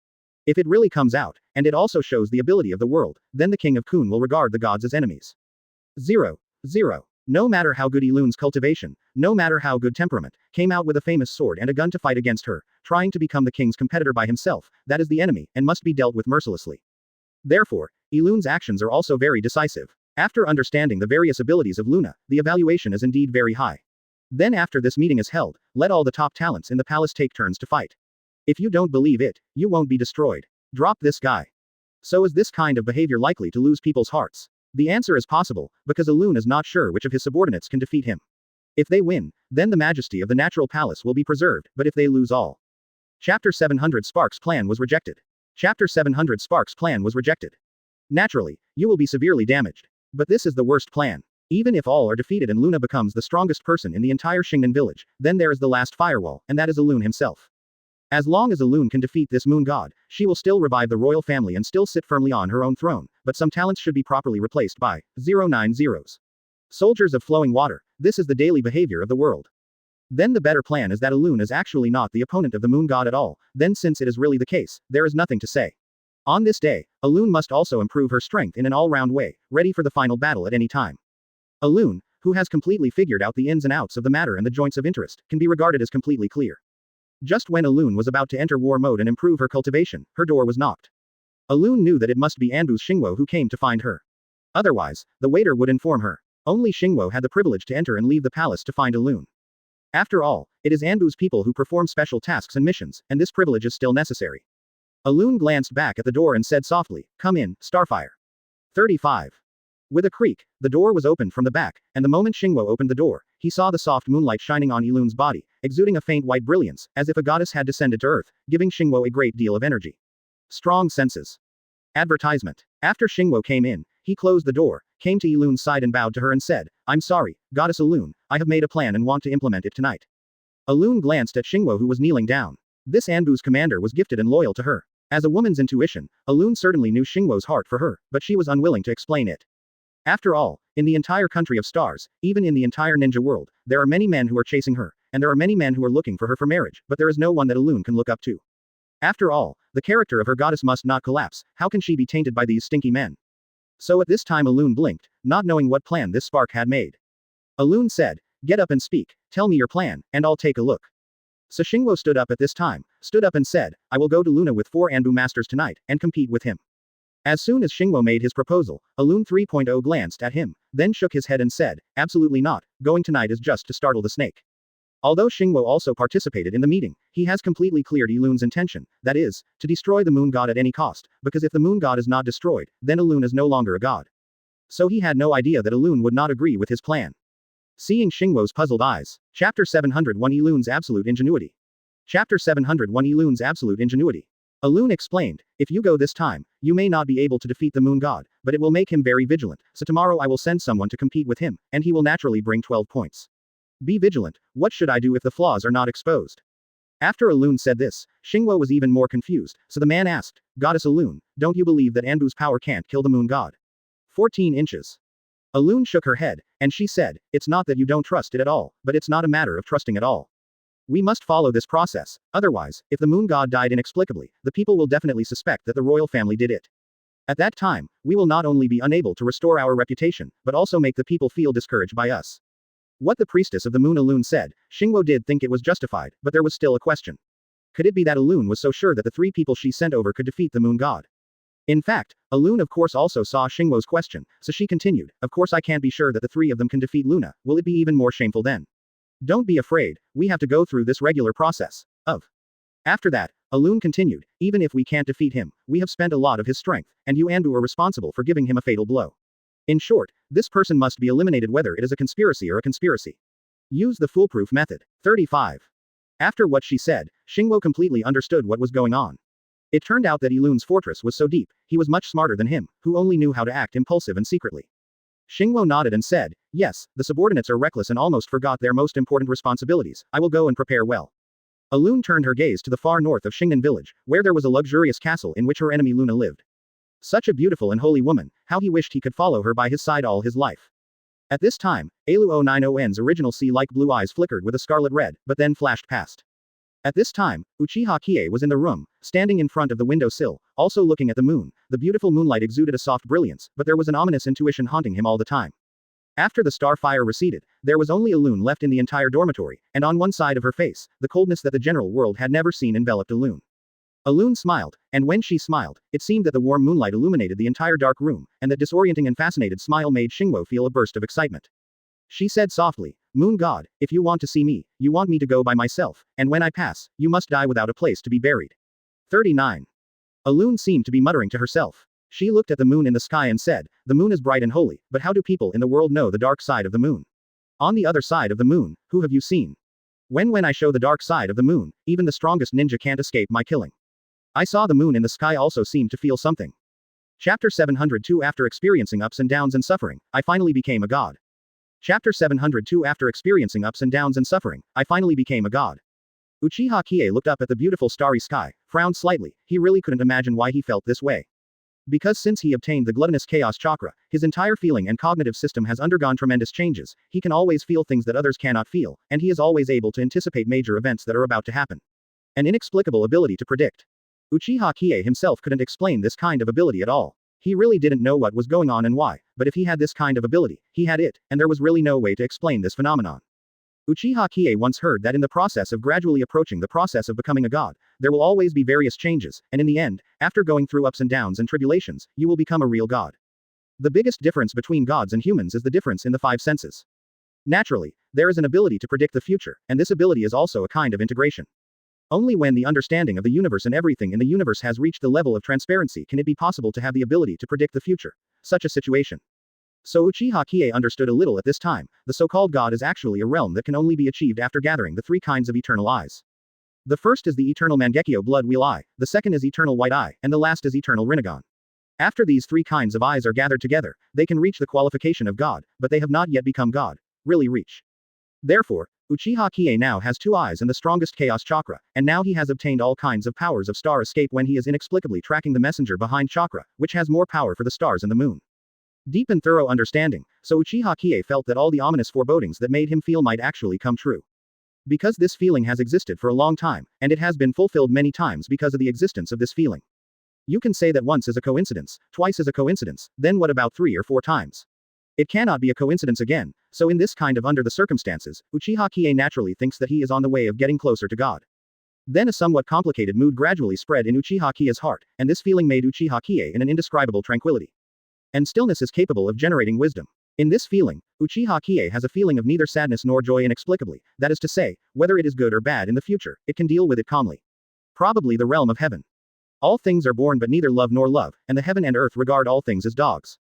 If it really comes out, and it also shows the ability of the world, then the king of Kun will regard the gods as enemies. 0. No matter how good Elun's cultivation, no matter how good temperament, came out with a famous sword and a gun to fight against her, trying to become the king's competitor by himself, that is the enemy, and must be dealt with mercilessly. Therefore, Elun's actions are also very decisive. After understanding the various abilities of Luna, the evaluation is indeed very high. Then after this meeting is held, let all the top talents in the palace take turns to fight. If you don't believe it, you won't be destroyed. Drop this guy. So is this kind of behavior likely to lose people's hearts? The answer is possible, because Alun is not sure which of his subordinates can defeat him. If they win, then the majesty of the natural palace will be preserved, but if they lose all. Chapter 700 Sparks' plan was rejected. Chapter 700 Sparks' plan was rejected. Naturally, you will be severely damaged. But this is the worst plan. Even if all are defeated and Luna becomes the strongest person in the entire Shingnan village, then there is the last firewall, and that is Alun himself. As long as Alun can defeat this moon god, she will still revive the royal family and still sit firmly on her own throne, but some talents should be properly replaced by 090s. Soldiers of flowing water, this is the daily behavior of the world. Then the better plan is that Alun is actually not the opponent of the moon god at all, then since it is really the case, there is nothing to say. On this day, Alun must also improve her strength in an all-round way, ready for the final battle at any time. Alun, who has completely figured out the ins and outs of the matter and the joints of interest, can be regarded as completely clear. Just when Alun was about to enter war mode and improve her cultivation, her door was knocked. Alun knew that it must be Anbu's Xingwo who came to find her. Otherwise, the waiter would inform her. Only Xingwo had the privilege to enter and leave the palace to find Alun. After all, it is Anbu's people who perform special tasks and missions, and this privilege is still necessary. Alun glanced back at the door and said softly, "Come in, Starfire." 35. With a creak, the door was opened from the back, and the moment Xingwo opened the door, he saw the soft moonlight shining on Elun's body, exuding a faint white brilliance, as if a goddess had descended to earth, giving Xingwo a great deal of energy. Strong senses. Advertisement. After Xingwo came in, he closed the door, came to Elun's side and bowed to her and said, "I'm sorry, Goddess Elun, I have made a plan and want to implement it tonight." Elun glanced at Xingwo who was kneeling down. This Anbu's commander was gifted and loyal to her. As a woman's intuition, Elun certainly knew Xingwo's heart for her, but she was unwilling to explain it. After all, in the entire country of stars, even in the entire ninja world, there are many men who are chasing her, and there are many men who are looking for her for marriage, but there is no one that Elun can look up to. After all, the character of her goddess must not collapse, how can she be tainted by these stinky men? So at this time Elun blinked, not knowing what plan this spark had made. Elun said, "Get up and speak, tell me your plan, and I'll take a look." So Xingwo stood up at this time, stood up and said, "I will go to Luna with 4 Anbu masters tonight, and compete with him." As soon as Xingwo made his proposal, Elun 3.0 glanced at him, then shook his head and said, "Absolutely not, going tonight is just to startle the snake." Although Xingwo also participated in the meeting, he has completely cleared Elun's intention, that is, to destroy the moon god at any cost, because if the moon god is not destroyed, then Elun is no longer a god. So he had no idea that Elun would not agree with his plan. Seeing Xingwo's puzzled eyes. Chapter 701 Elun's Absolute Ingenuity. Chapter 701 Elun's Absolute Ingenuity. Elun explained, "If you go this time, you may not be able to defeat the moon god, but it will make him very vigilant, so tomorrow I will send someone to compete with him, and he will naturally bring 12 points. Be vigilant, what should I do if the flaws are not exposed?" After Elun said this, Xingwo was even more confused, so the man asked, "Goddess Elun, don't you believe that Anbu's power can't kill the moon god?" 14 inches. Elun shook her head, and she said, "It's not that you don't trust it at all, but it's not a matter of trusting at all. We must follow this process, otherwise, if the moon god died inexplicably, the people will definitely suspect that the royal family did it. At that time, we will not only be unable to restore our reputation, but also make the people feel discouraged by us." What the priestess of the moon Elun said, Xingwo did think it was justified, but there was still a question. Could it be that Elun was so sure that the 3 people she sent over could defeat the moon god? In fact, Elun of course also saw Xingwo's question, so she continued, "Of course I can't be sure that the 3 of them can defeat Luna, will it be even more shameful then? Don't be afraid, we have to go through this regular process of." After that, Elun continued, "Even if we can't defeat him, we have spent a lot of his strength, and you Anbu are responsible for giving him a fatal blow. In short, this person must be eliminated whether it is a conspiracy or a conspiracy. Use the foolproof method." 35. After what she said, Xingwo completely understood what was going on. It turned out that Elun's fortress was so deep, he was much smarter than him, who only knew how to act impulsive and secretly. Xingwo nodded and said, yes, the subordinates are reckless and almost forgot their most important responsibilities. I will go and prepare well. Elun turned her gaze to the far north of Xingnan village, where there was a luxurious castle in which her enemy Luna lived. Such a beautiful and holy woman, how he wished he could follow her by his side all his life. At this time, Alu 090N's original sea-like blue eyes flickered with a scarlet red, but then flashed past. At this time, Uchiha Qiye was in the room, standing in front of the window sill, also looking at the moon. The beautiful moonlight exuded a soft brilliance, but there was an ominous intuition haunting him all the time. After the star fire receded, there was only Elun left in the entire dormitory, and on one side of her face, the coldness that the general world had never seen enveloped Elun. Elun smiled, and when she smiled, it seemed that the warm moonlight illuminated the entire dark room, and that disorienting and fascinated smile made Xingwo feel a burst of excitement. She said softly, Moon God, if you want to see me, you want me to go by myself, and when I pass, you must die without a place to be buried. 39. Elun seemed to be muttering to herself. She looked at the moon in the sky and said, the moon is bright and holy, but how do people in the world know the dark side of the moon? On the other side of the moon, who have you seen? When I show the dark side of the moon, even the strongest ninja can't escape my killing. I saw the moon in the sky also seemed to feel something. Chapter 702 After experiencing ups and downs and suffering, I finally became a god. Chapter 702 After experiencing ups and downs and suffering, I finally became a god. Uchiha Qiye looked up at the beautiful starry sky, frowned slightly. He really couldn't imagine why he felt this way. Because since he obtained the gluttonous chaos chakra, his entire feeling and cognitive system has undergone tremendous changes. He can always feel things that others cannot feel, and he is always able to anticipate major events that are about to happen. An inexplicable ability to predict. Uchiha Qiye himself couldn't explain this kind of ability at all. He really didn't know what was going on and why, but if he had this kind of ability, he had it, and there was really no way to explain this phenomenon. Uchiha Qiye once heard that in the process of gradually approaching the process of becoming a god, there will always be various changes, and in the end, after going through ups and downs and tribulations, you will become a real god. The biggest difference between gods and humans is the difference in the five senses. Naturally, there is an ability to predict the future, and this ability is also a kind of integration. Only when the understanding of the universe and everything in the universe has reached the level of transparency can it be possible to have the ability to predict the future. Such a situation. So Uchiha Qiye understood a little at this time. The so-called god is actually a realm that can only be achieved after gathering the three kinds of eternal eyes. The first is the eternal Mangekyo blood wheel eye, the second is eternal white eye, and the last is eternal Rinnegan. After these three kinds of eyes are gathered together, they can reach the qualification of god, but they have not yet become god. Really reach. Therefore, Uchiha Qiye now has two eyes and the strongest chaos chakra, and now he has obtained all kinds of powers of star escape when he is inexplicably tracking the messenger behind chakra, which has more power for the stars and the moon. Deep and thorough understanding, so Uchiha Qiye felt that all the ominous forebodings that made him feel might actually come true. Because this feeling has existed for a long time, and it has been fulfilled many times because of the existence of this feeling. You can say that once is a coincidence, twice is a coincidence, then what about 3 or 4 times? It cannot be a coincidence again, so in this kind of under the circumstances, Uchiha Qiye naturally thinks that he is on the way of getting closer to God. Then a somewhat complicated mood gradually spread in Uchiha Qiye's heart, and this feeling made Uchiha Qiye in an indescribable tranquility. And stillness is capable of generating wisdom. In this feeling, Uchiha Qiye has a feeling of neither sadness nor joy inexplicably, that is to say, whether it is good or bad in the future, it can deal with it calmly. Probably the realm of heaven. All things are born but neither love nor love, and the heaven and earth regard all things as dogs.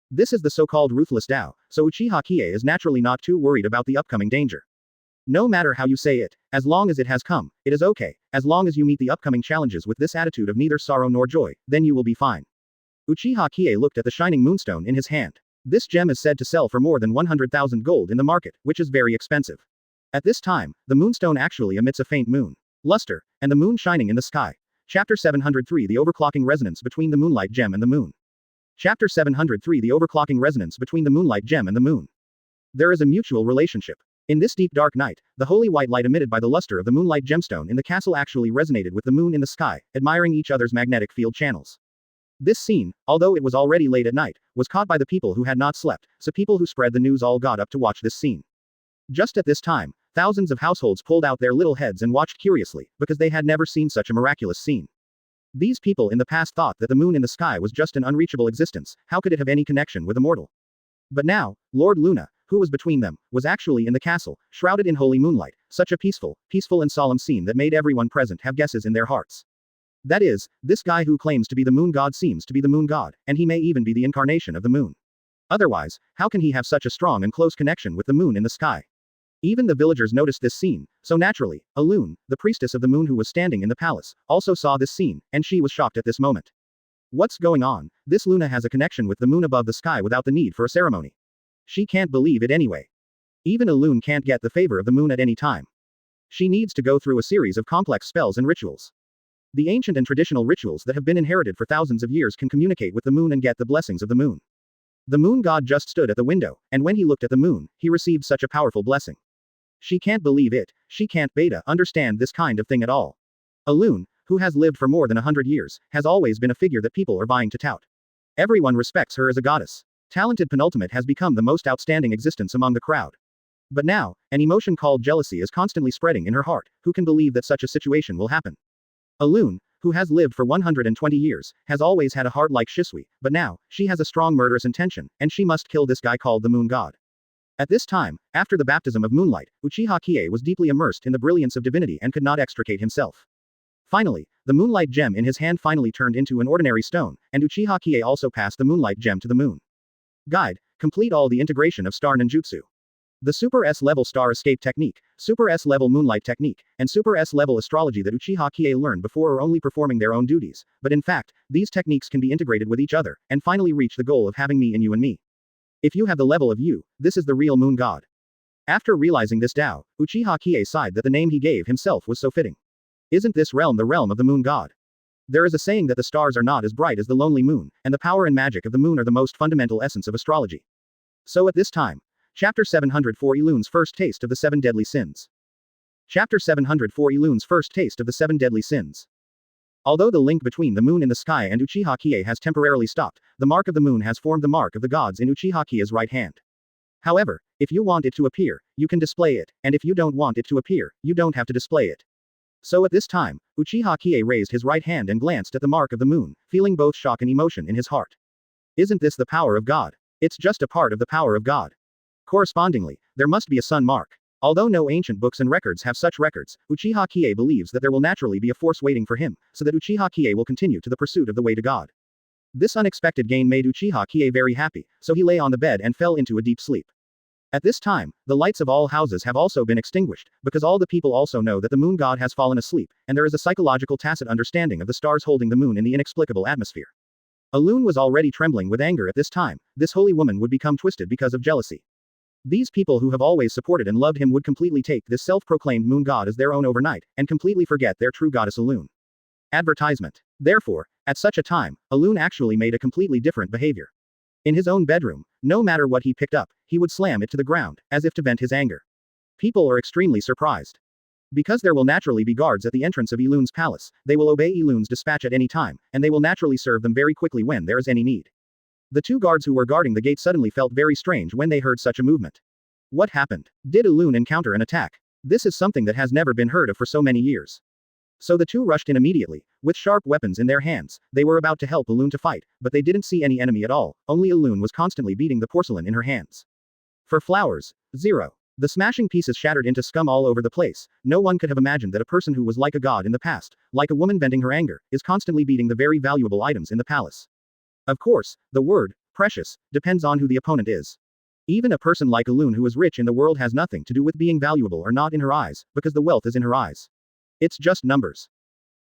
This is the so-called ruthless Tao, so Uchiha Qiye is naturally not too worried about the upcoming danger. No matter how you say it, as long as it has come, it is okay, as long as you meet the upcoming challenges with this attitude of neither sorrow nor joy, then you will be fine. Uchiha Qiye looked at the shining moonstone in his hand. This gem is said to sell for more than 100,000 gold in the market, which is very expensive. At this time, the moonstone actually emits a faint moon luster, and the moon shining in the sky. Chapter 703 The overclocking resonance between the moonlight gem and the moon. Chapter 703 The overclocking resonance between the moonlight gem and the moon. There is a mutual relationship. In this deep dark night, the holy white light emitted by the luster of the moonlight gemstone in the castle actually resonated with the moon in the sky, admiring each other's magnetic field channels. This scene, although it was already late at night, was caught by the people who had not slept, so people who spread the news all got up to watch this scene. Just at this time, thousands of households pulled out their little heads and watched curiously, because they had never seen such a miraculous scene. These people in the past thought that the moon in the sky was just an unreachable existence. How could it have any connection with a mortal? But now, Lord Luna, who was between them, was actually in the castle, shrouded in holy moonlight, such a peaceful and solemn scene that made everyone present have guesses in their hearts. That is, this guy who claims to be the moon god seems to be the moon god, and he may even be the incarnation of the moon. Otherwise, how can he have such a strong and close connection with the moon in the sky? Even the villagers noticed this scene, so naturally, Alun, the priestess of the moon who was standing in the palace, also saw this scene, and she was shocked at this moment. What's going on? This Luna has a connection with the moon above the sky without the need for a ceremony. She can't believe it anyway. Even Alun can't get the favor of the moon at any time. She needs to go through a series of complex spells and rituals. The ancient and traditional rituals that have been inherited for thousands of years can communicate with the moon and get the blessings of the moon. The moon god just stood at the window, and when he looked at the moon, he received such a powerful blessing. She can't believe it, she can't understand this kind of thing at all. Alun, who has lived for more than 100 years, has always been a figure that people are vying to tout. Everyone respects her as a goddess. Talented penultimate has become the most outstanding existence among the crowd. But now, an emotion called jealousy is constantly spreading in her heart. Who can believe that such a situation will happen? Alun, who has lived for 120 years, has always had a heart like Shisui, but now, she has a strong murderous intention, and she must kill this guy called the Moon God. At this time, after the baptism of moonlight, Uchiha Qiye was deeply immersed in the brilliance of divinity and could not extricate himself. Finally, the moonlight gem in his hand finally turned into an ordinary stone, and Uchiha Qiye also passed the moonlight gem to the moon. Guide, complete all the integration of star ninjutsu. The Super S-level star escape technique, Super S-level moonlight technique, and Super S-level astrology that Uchiha Qiye learned before are only performing their own duties, but in fact, these techniques can be integrated with each other, and finally reach the goal of having me in you and me. If you have the level of you, this is the real moon god. After realizing this Tao, Uchiha Qiye sighed that the name he gave himself was so fitting. Isn't this realm the realm of the moon god? There is a saying that the stars are not as bright as the lonely moon, and the power and magic of the moon are the most fundamental essence of astrology. So at this time, Chapter 704 Elun's First Taste of the Seven Deadly Sins. Chapter 704 Elun's First Taste of the Seven Deadly Sins. Although the link between the moon in the sky and Uchiha Qiye has temporarily stopped, the mark of the moon has formed the mark of the gods in Uchiha Qiye's right hand. However, if you want it to appear, you can display it, and if you don't want it to appear, you don't have to display it. So at this time, Uchiha Qiye raised his right hand and glanced at the mark of the moon, feeling both shock and emotion in his heart. Isn't this the power of God? It's just a part of the power of God. Correspondingly, there must be a sun mark. Although no ancient books and records have such records, Uchiha Qiye believes that there will naturally be a force waiting for him, so that Uchiha Qiye will continue to the pursuit of the way to God. This unexpected gain made Uchiha Qiye very happy, so he lay on the bed and fell into a deep sleep. At this time, the lights of all houses have also been extinguished, because all the people also know that the moon god has fallen asleep, and there is a psychological tacit understanding of the stars holding the moon in the inexplicable atmosphere. Alun was already trembling with anger at this time. This holy woman would become twisted because of jealousy. These people who have always supported and loved him would completely take this self-proclaimed moon god as their own overnight, and completely forget their true goddess Alun. Advertisement. Therefore, at such a time, Alun actually made a completely different behavior. In his own bedroom, no matter what he picked up, he would slam it to the ground, as if to vent his anger. People are extremely surprised. Because there will naturally be guards at the entrance of Elun's palace, they will obey Elun's dispatch at any time, and they will naturally serve them very quickly when there is any need. The two guards who were guarding the gate suddenly felt very strange when they heard such a movement. What happened? Did Alun encounter an attack? This is something that has never been heard of for so many years. So the two rushed in immediately, with sharp weapons in their hands. They were about to help Alun to fight, but they didn't see any enemy at all, only Alun was constantly beating the porcelain in her hands. For flowers, 0. The smashing pieces shattered into scum all over the place. No one could have imagined that a person who was like a god in the past, like a woman venting her anger, is constantly beating the very valuable items in the palace. Of course, the word, precious, depends on who the opponent is. Even a person like Alun who is rich in the world has nothing to do with being valuable or not in her eyes, because the wealth is in her eyes. It's just numbers.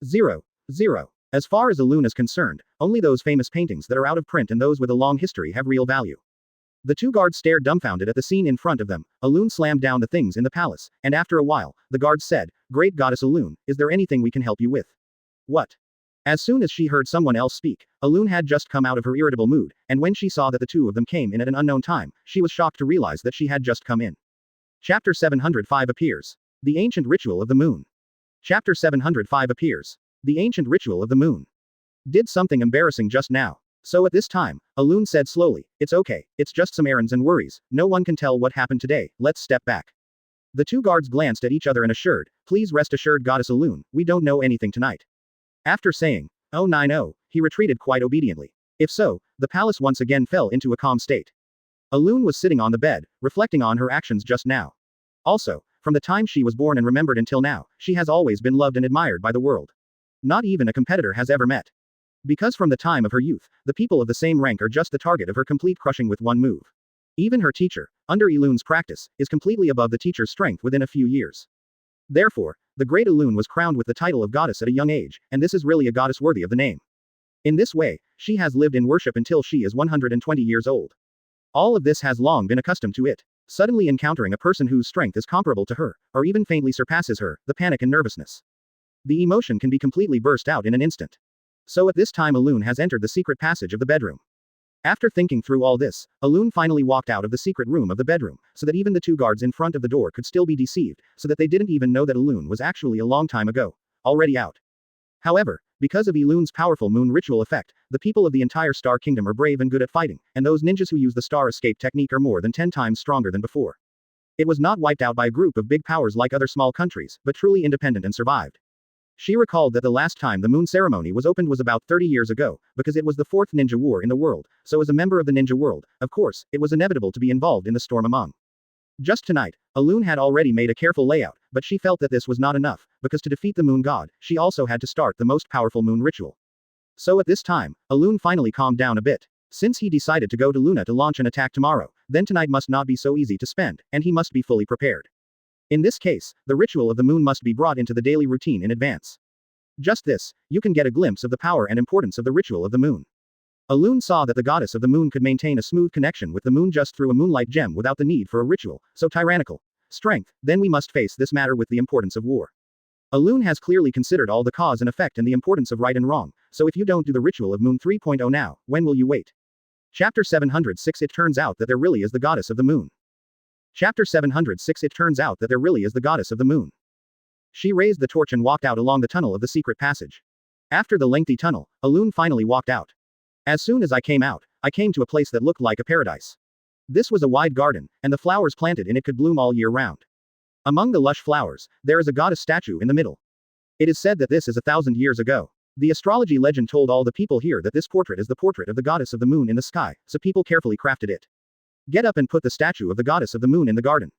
0. 0. As far as Alun is concerned, only those famous paintings that are out of print and those with a long history have real value. The two guards stared dumbfounded at the scene in front of them. Alun slammed down the things in the palace, and after a while, the guards said, "Great goddess Alun, is there anything we can help you with?" What? As soon as she heard someone else speak, Alun had just come out of her irritable mood, and when she saw that the two of them came in at an unknown time, she was shocked to realize that she had just come in. Chapter 705 appears. The Ancient Ritual of the Moon. Chapter 705 appears. The Ancient Ritual of the Moon. Did something embarrassing just now. So at this time, Alun said slowly, "It's okay, it's just some errands and worries, no one can tell what happened today, let's step back." The two guards glanced at each other and assured, "Please rest assured goddess Alun, we don't know anything tonight." After saying, "Oh 9-0, he retreated quite obediently. If so, the palace once again fell into a calm state. Alun was sitting on the bed, reflecting on her actions just now. Also, from the time she was born and remembered until now, she has always been loved and admired by the world. Not even a competitor has ever met. Because from the time of her youth, the people of the same rank are just the target of her complete crushing with one move. Even her teacher, under Elun's practice, is completely above the teacher's strength within a few years. Therefore, the great Elun was crowned with the title of goddess at a young age, and this is really a goddess worthy of the name. In this way, she has lived in worship until she is 120 years old. All of this has long been accustomed to it. Suddenly encountering a person whose strength is comparable to her, or even faintly surpasses her, the panic and nervousness. The emotion can be completely burst out in an instant. So at this time Elun has entered the secret passage of the bedroom. After thinking through all this, Elun finally walked out of the secret room of the bedroom, so that even the two guards in front of the door could still be deceived, so that they didn't even know that Elun was actually a long time ago already out. However, because of Elun's powerful moon ritual effect, the people of the entire Star Kingdom are brave and good at fighting, and those ninjas who use the star escape technique are more than 10 times stronger than before. It was not wiped out by a group of big powers like other small countries, but truly independent and survived. She recalled that the last time the moon ceremony was opened was about 30 years ago, because it was the fourth ninja war in the world, so as a member of the ninja world, of course, it was inevitable to be involved in the storm among. Just tonight, Elun had already made a careful layout, but she felt that this was not enough, because to defeat the moon god, she also had to start the most powerful moon ritual. So at this time, Elun finally calmed down a bit. Since he decided to go to Luna to launch an attack tomorrow, then tonight must not be so easy to spend, and he must be fully prepared. In this case, the ritual of the moon must be brought into the daily routine in advance. Just this, you can get a glimpse of the power and importance of the ritual of the moon. Elun saw that the goddess of the moon could maintain a smooth connection with the moon just through a moonlight gem without the need for a ritual, so tyrannical strength, then we must face this matter with the importance of war. Elun has clearly considered all the cause and effect and the importance of right and wrong, so if you don't do the ritual of Moon 3.0 now, when will you wait? Chapter 706 It turns out that there really is the goddess of the moon. Chapter 706 It turns out that there really is the goddess of the moon. She raised the torch and walked out along the tunnel of the secret passage. After the lengthy tunnel, Elun finally walked out. As soon as I came out, I came to a place that looked like a paradise. This was a wide garden, and the flowers planted in it could bloom all year round. Among the lush flowers, there is a goddess statue in the middle. It is said that this is 1,000 years ago. The astrology legend told all the people here that this portrait is the portrait of the goddess of the moon in the sky, so people carefully crafted it. Get up and put the statue of the goddess of the moon in the garden.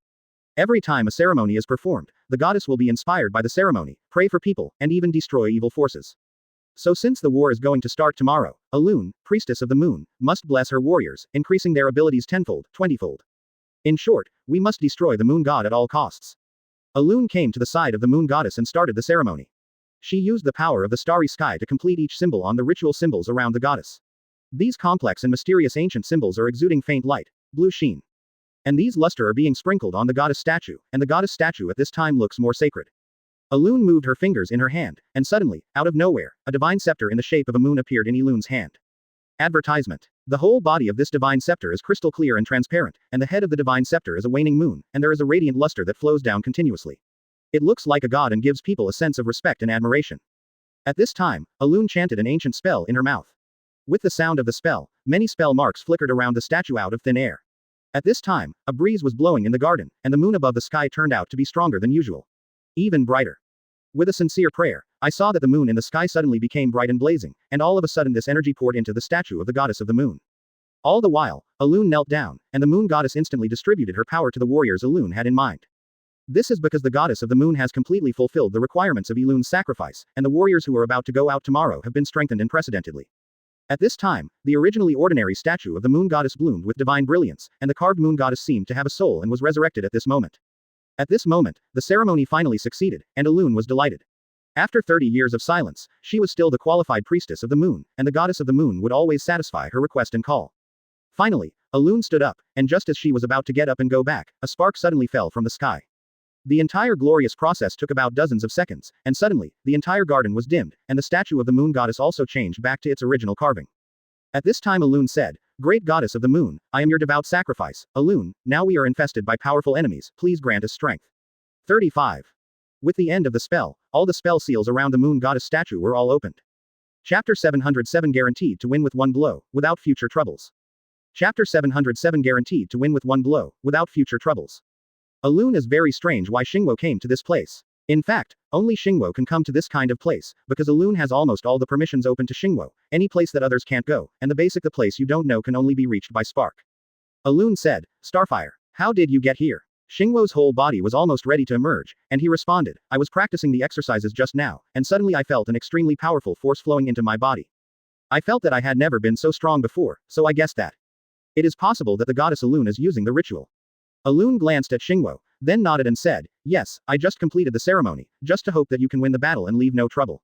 Every time a ceremony is performed, the goddess will be inspired by the ceremony, pray for people, and even destroy evil forces. So since the war is going to start tomorrow, Elun, priestess of the moon, must bless her warriors, increasing their abilities tenfold, 20-fold. In short, we must destroy the moon god at all costs. Elun came to the side of the moon goddess and started the ceremony. She used the power of the starry sky to complete each symbol on the ritual symbols around the goddess. These complex and mysterious ancient symbols are exuding faint light, blue sheen. And these luster are being sprinkled on the goddess statue, and the goddess statue at this time looks more sacred. Elun moved her fingers in her hand, and suddenly, out of nowhere, a divine scepter in the shape of a moon appeared in Elun's hand. Advertisement. The whole body of this divine scepter is crystal clear and transparent, and the head of the divine scepter is a waning moon, and there is a radiant luster that flows down continuously. It looks like a god and gives people a sense of respect and admiration. At this time, Elun chanted an ancient spell in her mouth. With the sound of the spell, many spell marks flickered around the statue out of thin air. At this time, a breeze was blowing in the garden, and the moon above the sky turned out to be stronger than usual. Even brighter. With a sincere prayer, I saw that the moon in the sky suddenly became bright and blazing, and all of a sudden this energy poured into the statue of the goddess of the moon. All the while, Elun knelt down, and the moon goddess instantly distributed her power to the warriors Elun had in mind. This is because the goddess of the moon has completely fulfilled the requirements of Elun's sacrifice, and the warriors who are about to go out tomorrow have been strengthened unprecedentedly. At this time, the originally ordinary statue of the moon goddess bloomed with divine brilliance, and the carved moon goddess seemed to have a soul and was resurrected at this moment. At this moment, the ceremony finally succeeded, and Elun was delighted. After 30 years of silence, she was still the qualified priestess of the moon, and the goddess of the moon would always satisfy her request and call. Finally, Elun stood up, and just as she was about to get up and go back, a spark suddenly fell from the sky. The entire glorious process took about dozens of seconds, and suddenly, the entire garden was dimmed, and the statue of the moon goddess also changed back to its original carving. At this time Elun said, "Great goddess of the moon, I am your devout sacrifice, Elun, now we are infested by powerful enemies, please grant us strength." 35. With the end of the spell, all the spell seals around the moon goddess statue were all opened. Chapter 707 Guaranteed to win with one blow, without future troubles. Chapter 707 Guaranteed to win with one blow, without future troubles. Elun is very strange why Xingwo came to this place. In fact, only Xingwo can come to this kind of place, because Elun has almost all the permissions open to Xingwo, any place that others can't go, and the place you don't know can only be reached by spark. Elun said, "Starfire, how did you get here?" Xingwo's whole body was almost ready to emerge, and he responded, "I was practicing the exercises just now, and suddenly I felt an extremely powerful force flowing into my body. I felt that I had never been so strong before, so I guessed that it is possible that the goddess Elun is using the ritual. Alun glanced at Xingwo, then nodded and said, "Yes, I just completed the ceremony, just to hope that you can win the battle and leave no trouble."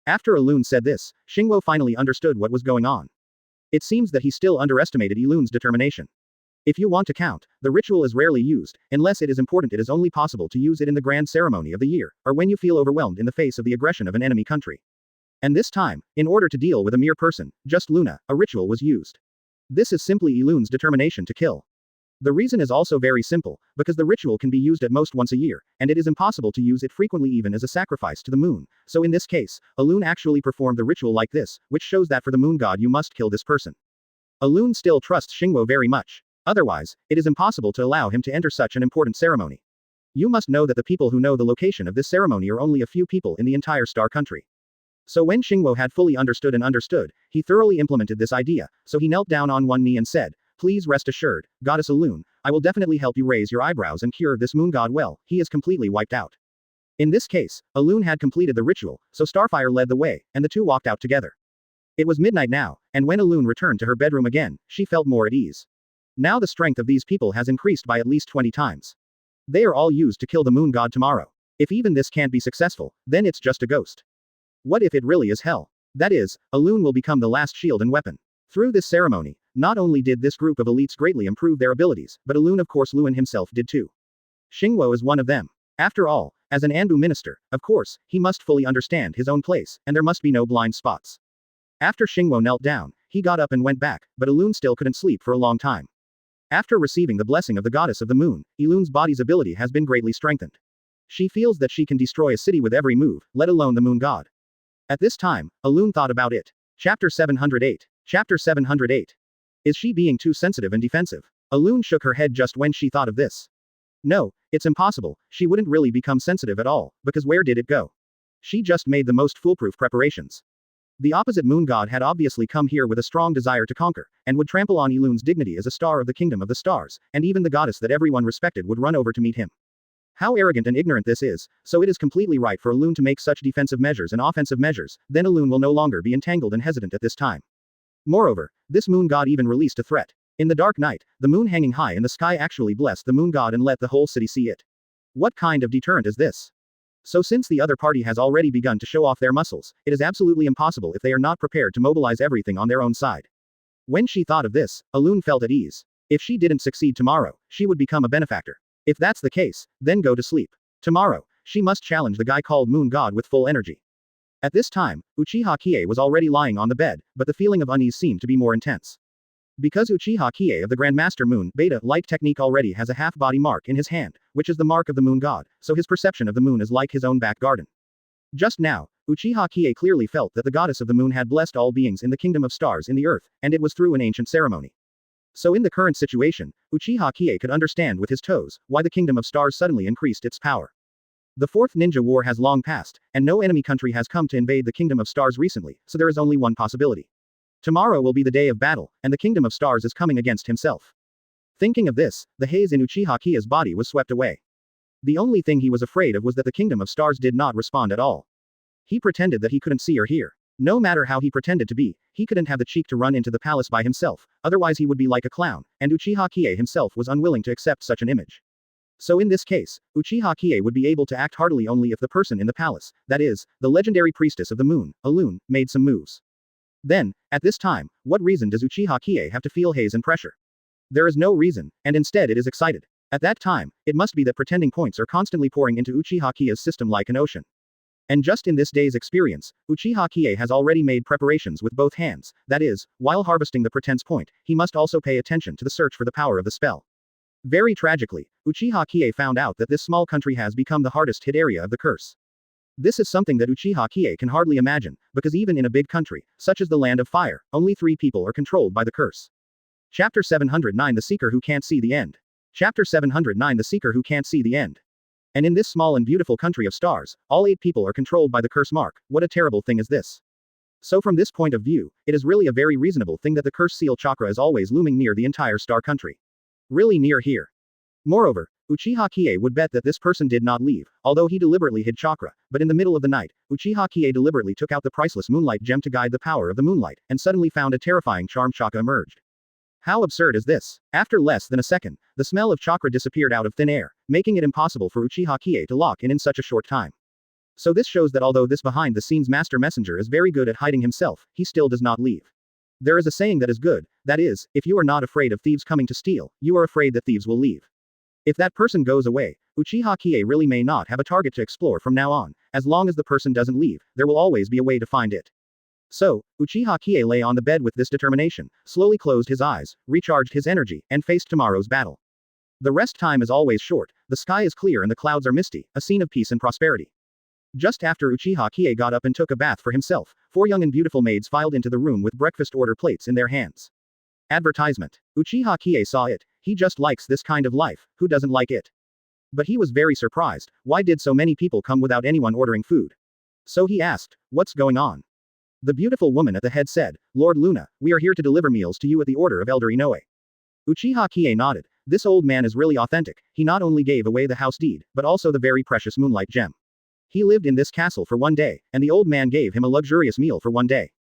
After Alun said this, Xingwo finally understood what was going on. It seems that he still underestimated Alun's determination. If you want to count, the ritual is rarely used, unless it is important. It is only possible to use it in the grand ceremony of the year, or when you feel overwhelmed in the face of the aggression of an enemy country. And this time, in order to deal with a mere person, just Luna, a ritual was used. This is simply Alun's determination to kill. The reason is also very simple, because the ritual can be used at most once a year, and it is impossible to use it frequently even as a sacrifice to the moon, so in this case, Alun actually performed the ritual like this, which shows that for the moon god you must kill this person. Alun still trusts Xingwo very much. Otherwise, it is impossible to allow him to enter such an important ceremony. You must know that the people who know the location of this ceremony are only a few people in the entire star country. So when Xingwo had fully understood, he thoroughly implemented this idea, so he knelt down on one knee and said, "Please rest assured, Goddess Alun, I will definitely help you raise your eyebrows and cure this moon god well, he is completely wiped out." In this case, Alun had completed the ritual, so Starfire led the way, and the two walked out together. It was midnight now, and when Alun returned to her bedroom again, she felt more at ease. Now the strength of these people has increased by at least 20 times. They are all used to kill the moon god tomorrow. If even this can't be successful, then it's just a ghost. What if it really is hell? That is, Alun will become the last shield and weapon. Through this ceremony, not only did this group of elites greatly improve their abilities, but Alun, of course, Lun himself did too. Xingwo is one of them. After all, as an Anbu minister, of course, he must fully understand his own place, and there must be no blind spots. After Xingwo knelt down, he got up and went back, but Alun still couldn't sleep for a long time. After receiving the blessing of the goddess of the moon, Alun's body's ability has been greatly strengthened. She feels that she can destroy a city with every move, let alone the moon god. At this time, Alun thought about it. Chapter 708. Chapter 708. Is she being too sensitive and defensive? Alun shook her head just when she thought of this. No, it's impossible, she wouldn't really become sensitive at all, because where did it go? She just made the most foolproof preparations. The opposite moon god had obviously come here with a strong desire to conquer, and would trample on Alun's dignity as a star of the kingdom of the stars, and even the goddess that everyone respected would run over to meet him. How arrogant and ignorant this is, so it is completely right for Alun to make such defensive measures and offensive measures, then Alun will no longer be entangled and hesitant at this time. Moreover, this moon god even released a threat. In the dark night, the moon hanging high in the sky actually blessed the moon god and let the whole city see it. What kind of deterrent is this? So since the other party has already begun to show off their muscles, it is absolutely impossible if they are not prepared to mobilize everything on their own side. When she thought of this, Alun felt at ease. If she didn't succeed tomorrow, she would become a benefactor. If that's the case, then go to sleep. Tomorrow, she must challenge the guy called Moon God with full energy. At this time, Uchiha Qiye was already lying on the bed, but the feeling of unease seemed to be more intense. Because Uchiha Qiye of the Grandmaster Moon Beta Light technique already has a half-body mark in his hand, which is the mark of the moon god, so his perception of the moon is like his own back garden. Just now, Uchiha Qiye clearly felt that the goddess of the moon had blessed all beings in the kingdom of stars in the earth, and it was through an ancient ceremony. So in the current situation, Uchiha Qiye could understand with his toes why the kingdom of stars suddenly increased its power. The Fourth Ninja War has long passed, and no enemy country has come to invade the kingdom of stars recently, so there is only one possibility. Tomorrow will be the day of battle, and the kingdom of stars is coming against himself. Thinking of this, the haze in Uchiha Qiye's body was swept away. The only thing he was afraid of was that the kingdom of stars did not respond at all. He pretended that he couldn't see or hear. No matter how he pretended to be, he couldn't have the cheek to run into the palace by himself, otherwise he would be like a clown, and Uchiha Qiye himself was unwilling to accept such an image. So in this case, Uchiha Qiye would be able to act heartily only if the person in the palace, that is, the legendary priestess of the moon, Alun, made some moves. Then, at this time, what reason does Uchiha Qiye have to feel haze and pressure? There is no reason, and instead it is excited. At that time, it must be that pretending points are constantly pouring into Uchiha Qiye's system like an ocean. And just in this day's experience, Uchiha Qiye has already made preparations with both hands, that is, while harvesting the pretense point, he must also pay attention to the search for the power of the spell. Very tragically, Uchiha Qiye found out that this small country has become the hardest hit area of the curse. This is something that Uchiha Qiye can hardly imagine, because even in a big country, such as the Land of Fire, only 3 people are controlled by the curse. Chapter 709 The Seeker Who Can't See the End. Chapter 709 The Seeker Who Can't See the End. And in this small and beautiful country of stars, all 8 people are controlled by the curse mark. What a terrible thing is this. So from this point of view, it is really a very reasonable thing that the curse seal chakra is always looming near the entire star country. Really near here. Moreover, Uchiha Qiye would bet that this person did not leave, although he deliberately hid chakra, but in the middle of the night, Uchiha Qiye deliberately took out the priceless moonlight gem to guide the power of the moonlight, and suddenly found a terrifying charm chakra emerged. How absurd is this? After less than a second, the smell of chakra disappeared out of thin air, making it impossible for Uchiha Qiye to lock in such a short time. So this shows that although this behind-the-scenes master messenger is very good at hiding himself, he still does not leave. There is a saying that is good, that is, if you are not afraid of thieves coming to steal, you are afraid that thieves will leave. If that person goes away, Uchiha Qiye really may not have a target to explore from now on. As long as the person doesn't leave, there will always be a way to find it. So, Uchiha Qiye lay on the bed with this determination, slowly closed his eyes, recharged his energy, and faced tomorrow's battle. The rest time is always short, the sky is clear and the clouds are misty, a scene of peace and prosperity. Just after Uchiha Qiye got up and took a bath for himself, 4 young and beautiful maids filed into the room with breakfast order plates in their hands. Advertisement. Uchiha Qiye saw it, he just likes this kind of life, who doesn't like it? But he was very surprised, why did so many people come without anyone ordering food? So he asked, what's going on? The beautiful woman at the head said, Lord Luna, we are here to deliver meals to you at the order of Elder Inoue. Uchiha Qiye nodded, this old man is really authentic, he not only gave away the house deed, but also the very precious moonlight gem. He lived in this castle for 1 day, and the old man gave him a luxurious meal for 1 day.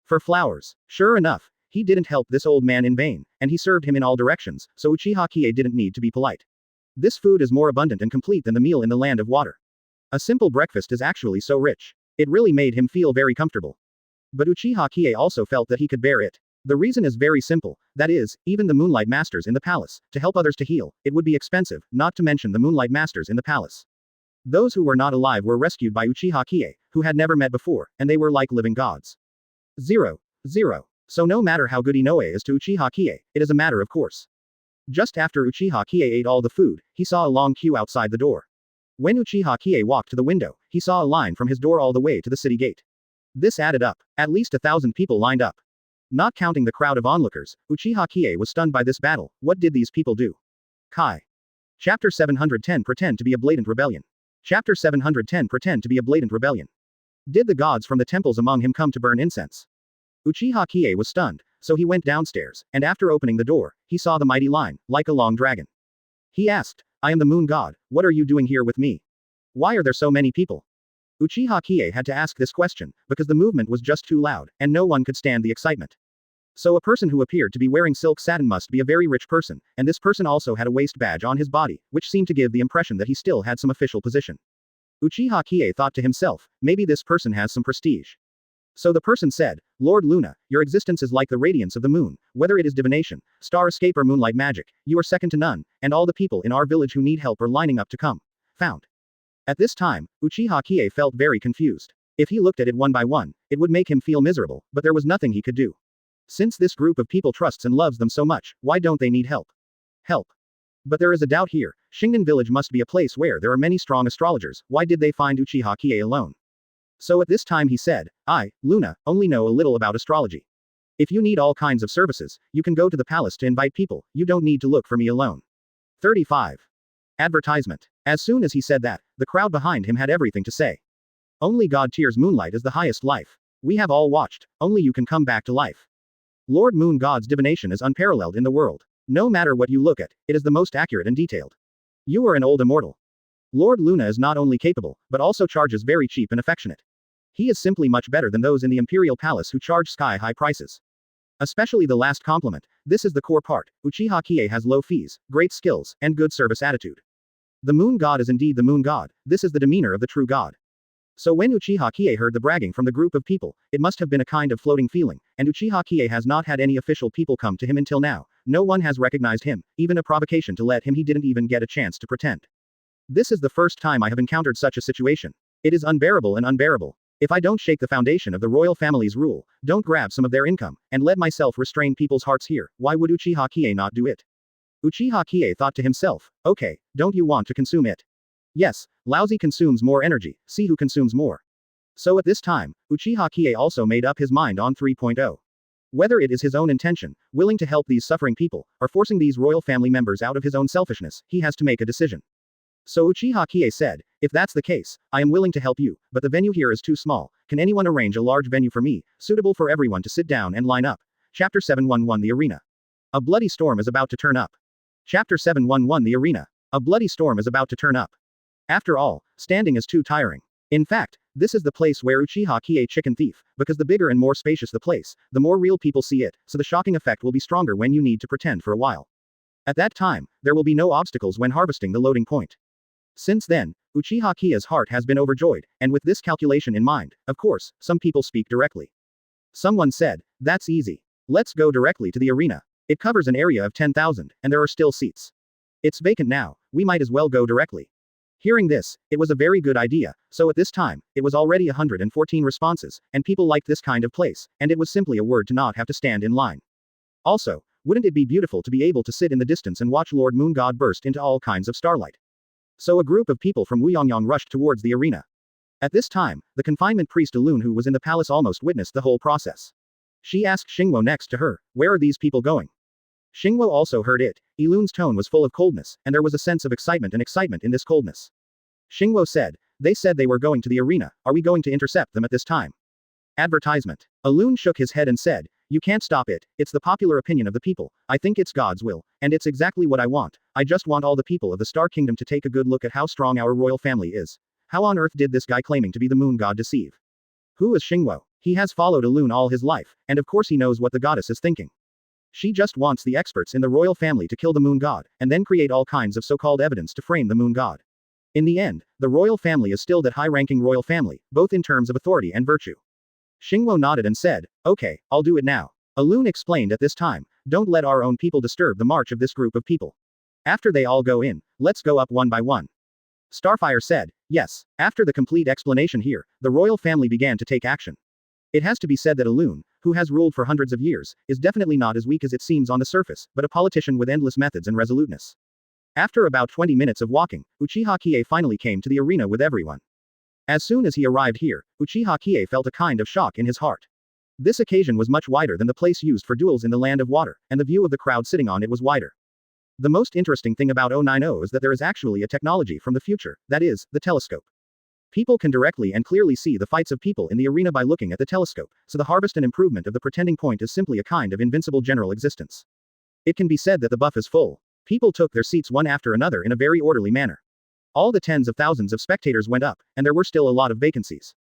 For flowers. Sure enough, he didn't help this old man in vain, and he served him in all directions, so Uchiha Qiye didn't need to be polite. This food is more abundant and complete than the meal in the land of water. A simple breakfast is actually so rich. It really made him feel very comfortable. But Uchiha Qiye also felt that he could bear it. The reason is very simple, that is, even the Moonlight Masters in the palace, to help others to heal, it would be expensive, not to mention the Moonlight Masters in the palace. Those who were not alive were rescued by Uchiha Qiye, who had never met before, and they were like living gods. 0. So no matter how good Inoue is to Uchiha Qiye, it is a matter of course. Just after Uchiha Qiye ate all the food, he saw a long queue outside the door. When Uchiha Qiye walked to the window, he saw a line from his door all the way to the city gate. This added up. At least 1,000 people lined up. Not counting the crowd of onlookers, Uchiha Qiye was stunned by this battle. What did these people do? Kai. Chapter 710 Pretend to be a blatant rebellion. Chapter 710 Pretend to be a blatant rebellion. Did the gods from the temples among him come to burn incense? Uchiha Qiye was stunned, so he went downstairs, and after opening the door, he saw the mighty line, like a long dragon. He asked, I am the moon god, what are you doing here with me? Why are there so many people? Uchiha Qiye had to ask this question, because the movement was just too loud, and no one could stand the excitement. So a person who appeared to be wearing silk satin must be a very rich person, and this person also had a waist badge on his body, which seemed to give the impression that he still had some official position. Uchiha Qiye thought to himself, maybe this person has some prestige. So the person said, Lord Luna, your existence is like the radiance of the moon, whether it is divination, star escape or moonlight magic, you are second to none, and all the people in our village who need help are lining up to come. Found. At this time, Uchiha Qiye felt very confused. If he looked at it one by one, it would make him feel miserable, but there was nothing he could do. Since this group of people trusts and loves them so much, why don't they need help? Help. But there is a doubt here, Shingen village must be a place where there are many strong astrologers, why did they find Uchiha Qiye alone? So at this time he said, I, Luna, only know a little about astrology. If you need all kinds of services, you can go to the palace to invite people, you don't need to look for me alone. 35. Advertisement. As soon as he said that, the crowd behind him had everything to say. Only God Tier's moonlight is the highest life. We have all watched, only you can come back to life. Lord Moon God's divination is unparalleled in the world. No matter what you look at, it is the most accurate and detailed. You are an old immortal. Lord Luna is not only capable, but also charges very cheap and affectionate. He is simply much better than those in the imperial palace who charge sky-high prices. Especially the last compliment, this is the core part, Uchiha Qiye has low fees, great skills, and good service attitude. The moon god is indeed the moon god, this is the demeanor of the true god. So when Uchiha Qiye heard the bragging from the group of people, it must have been a kind of floating feeling, and Uchiha Qiye has not had any official people come to him until now, no one has recognized him, even a provocation to let him he didn't even get a chance to pretend. This is the first time I have encountered such a situation. It is unbearable and unbearable. If I don't shake the foundation of the royal family's rule, don't grab some of their income, and let myself restrain people's hearts here, why would Uchiha Qiye not do it? Uchiha Qiye thought to himself, okay, don't you want to consume it? Yes, lousy consumes more energy, see who consumes more. So at this time, Uchiha Qiye also made up his mind on 3.0. Whether it is his own intention, willing to help these suffering people, or forcing these royal family members out of his own selfishness, he has to make a decision. So Uchiha Qiye said, if that's the case, I am willing to help you, but the venue here is too small, can anyone arrange a large venue for me, suitable for everyone to sit down and line up? Chapter 711 The Arena. A bloody storm is about to turn up. Chapter 711 The Arena. A bloody storm is about to turn up. After all, standing is too tiring. In fact, This is the place where Uchiha Qiye chicken thief, because the bigger and more spacious the place, the more real people see it, so the shocking effect will be stronger when you need to pretend for a while. At that time, there will be no obstacles when harvesting the loading point. Since then, Uchiha Kiya's heart has been overjoyed, and with this calculation in mind, of course, some people speak directly. Someone said, "That's easy. Let's go directly to the arena. It covers an area of 10,000, and there are still seats. It's vacant now, we might as well go directly." Hearing this, it was a very good idea, so at this time, it was already 114 responses, and people liked this kind of place, and it was simply a word to not have to stand in line. Also, wouldn't it be beautiful to be able to sit in the distance and watch Lord Moon God burst into all kinds of starlight? So a group of people from Wuyongyang rushed towards the arena. At this time, the confinement priest Alun who was in the palace almost witnessed the whole process. She asked Xingwo next to her, "Where are these people going?" Xingwo also heard it. Ilun's tone was full of coldness, and there was a sense of excitement in this coldness. Xingwo said, "They said they were going to the arena, are we going to intercept them at this time?" Advertisement. Alun shook his head and said, "You can't stop it, it's the popular opinion of the people, I think it's God's will, and it's exactly what I want, I just want all the people of the Star Kingdom to take a good look at how strong our royal family is. How on earth did this guy claiming to be the moon god deceive? Who is Xingwo? He has followed Alun all his life, and of course he knows what the goddess is thinking. She just wants the experts in the royal family to kill the moon god, and then create all kinds of so-called evidence to frame the moon god. In the end, the royal family is still that high-ranking royal family, both in terms of authority and virtue." Xingwo nodded and said, "Okay, I'll do it now." Alun explained at this time, "Don't let our own people disturb the march of this group of people. After they all go in, let's go up one by one." Starfire said, "Yes." After the complete explanation here, the royal family began to take action. It has to be said that Alun, who has ruled for hundreds of years, is definitely not as weak as it seems on the surface, but a politician with endless methods and resoluteness. After about 20 minutes of walking, Uchiha Qiye finally came to the arena with everyone. As soon as he arrived here, Uchiha Qiye felt a kind of shock in his heart. This occasion was much wider than the place used for duels in the Land of Water, and the view of the crowd sitting on it was wider. The most interesting thing about 090 is that there is actually a technology from the future, that is, the telescope. People can directly and clearly see the fights of people in the arena by looking at the telescope, so the harvest and improvement of the pretending point is simply a kind of invincible general existence. It can be said that the buff is full. People took their seats one after another in a very orderly manner. All the tens of thousands of spectators went up, and there were still a lot of vacancies.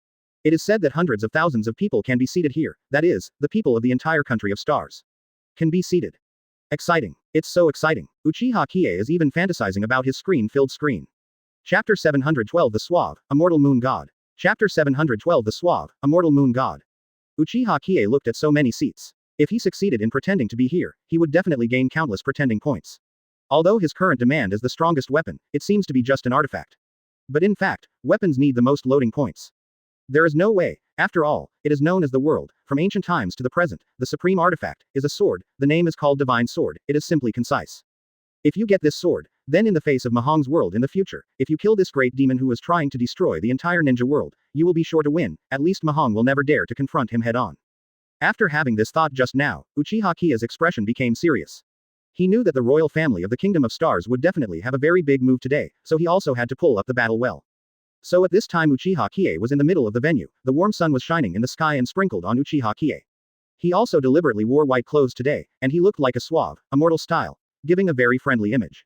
It is said that hundreds of thousands of people can be seated here, that is, the people of the entire country of stars can be seated. Exciting. It's so exciting. Uchiha Qiye is even fantasizing about his screen-filled screen. Chapter 712 The Suave, Immortal Moon God. Chapter 712 The Suave, Immortal Moon God. Uchiha Qiye looked at so many seats. If he succeeded in pretending to be here, he would definitely gain countless pretending points. Although his current demand is the strongest weapon, it seems to be just an artifact. But in fact, weapons need the most loading points. There is no way. After all, it is known as the world, from ancient times to the present, the supreme artifact, is a sword, the name is called Divine Sword, it is simply concise. If you get this sword, then in the face of Mahong's world in the future, if you kill this great demon who is trying to destroy the entire ninja world, you will be sure to win, at least Mahong will never dare to confront him head-on. After having this thought just now, Uchiha Kiya's expression became serious. He knew that the royal family of the Kingdom of Stars would definitely have a very big move today, so he also had to pull up the battle well. So at this time Uchiha Qiye was in the middle of the venue, the warm sun was shining in the sky and sprinkled on Uchiha Qiye. He also deliberately wore white clothes today, and he looked like a suave, immortal style, giving a very friendly image.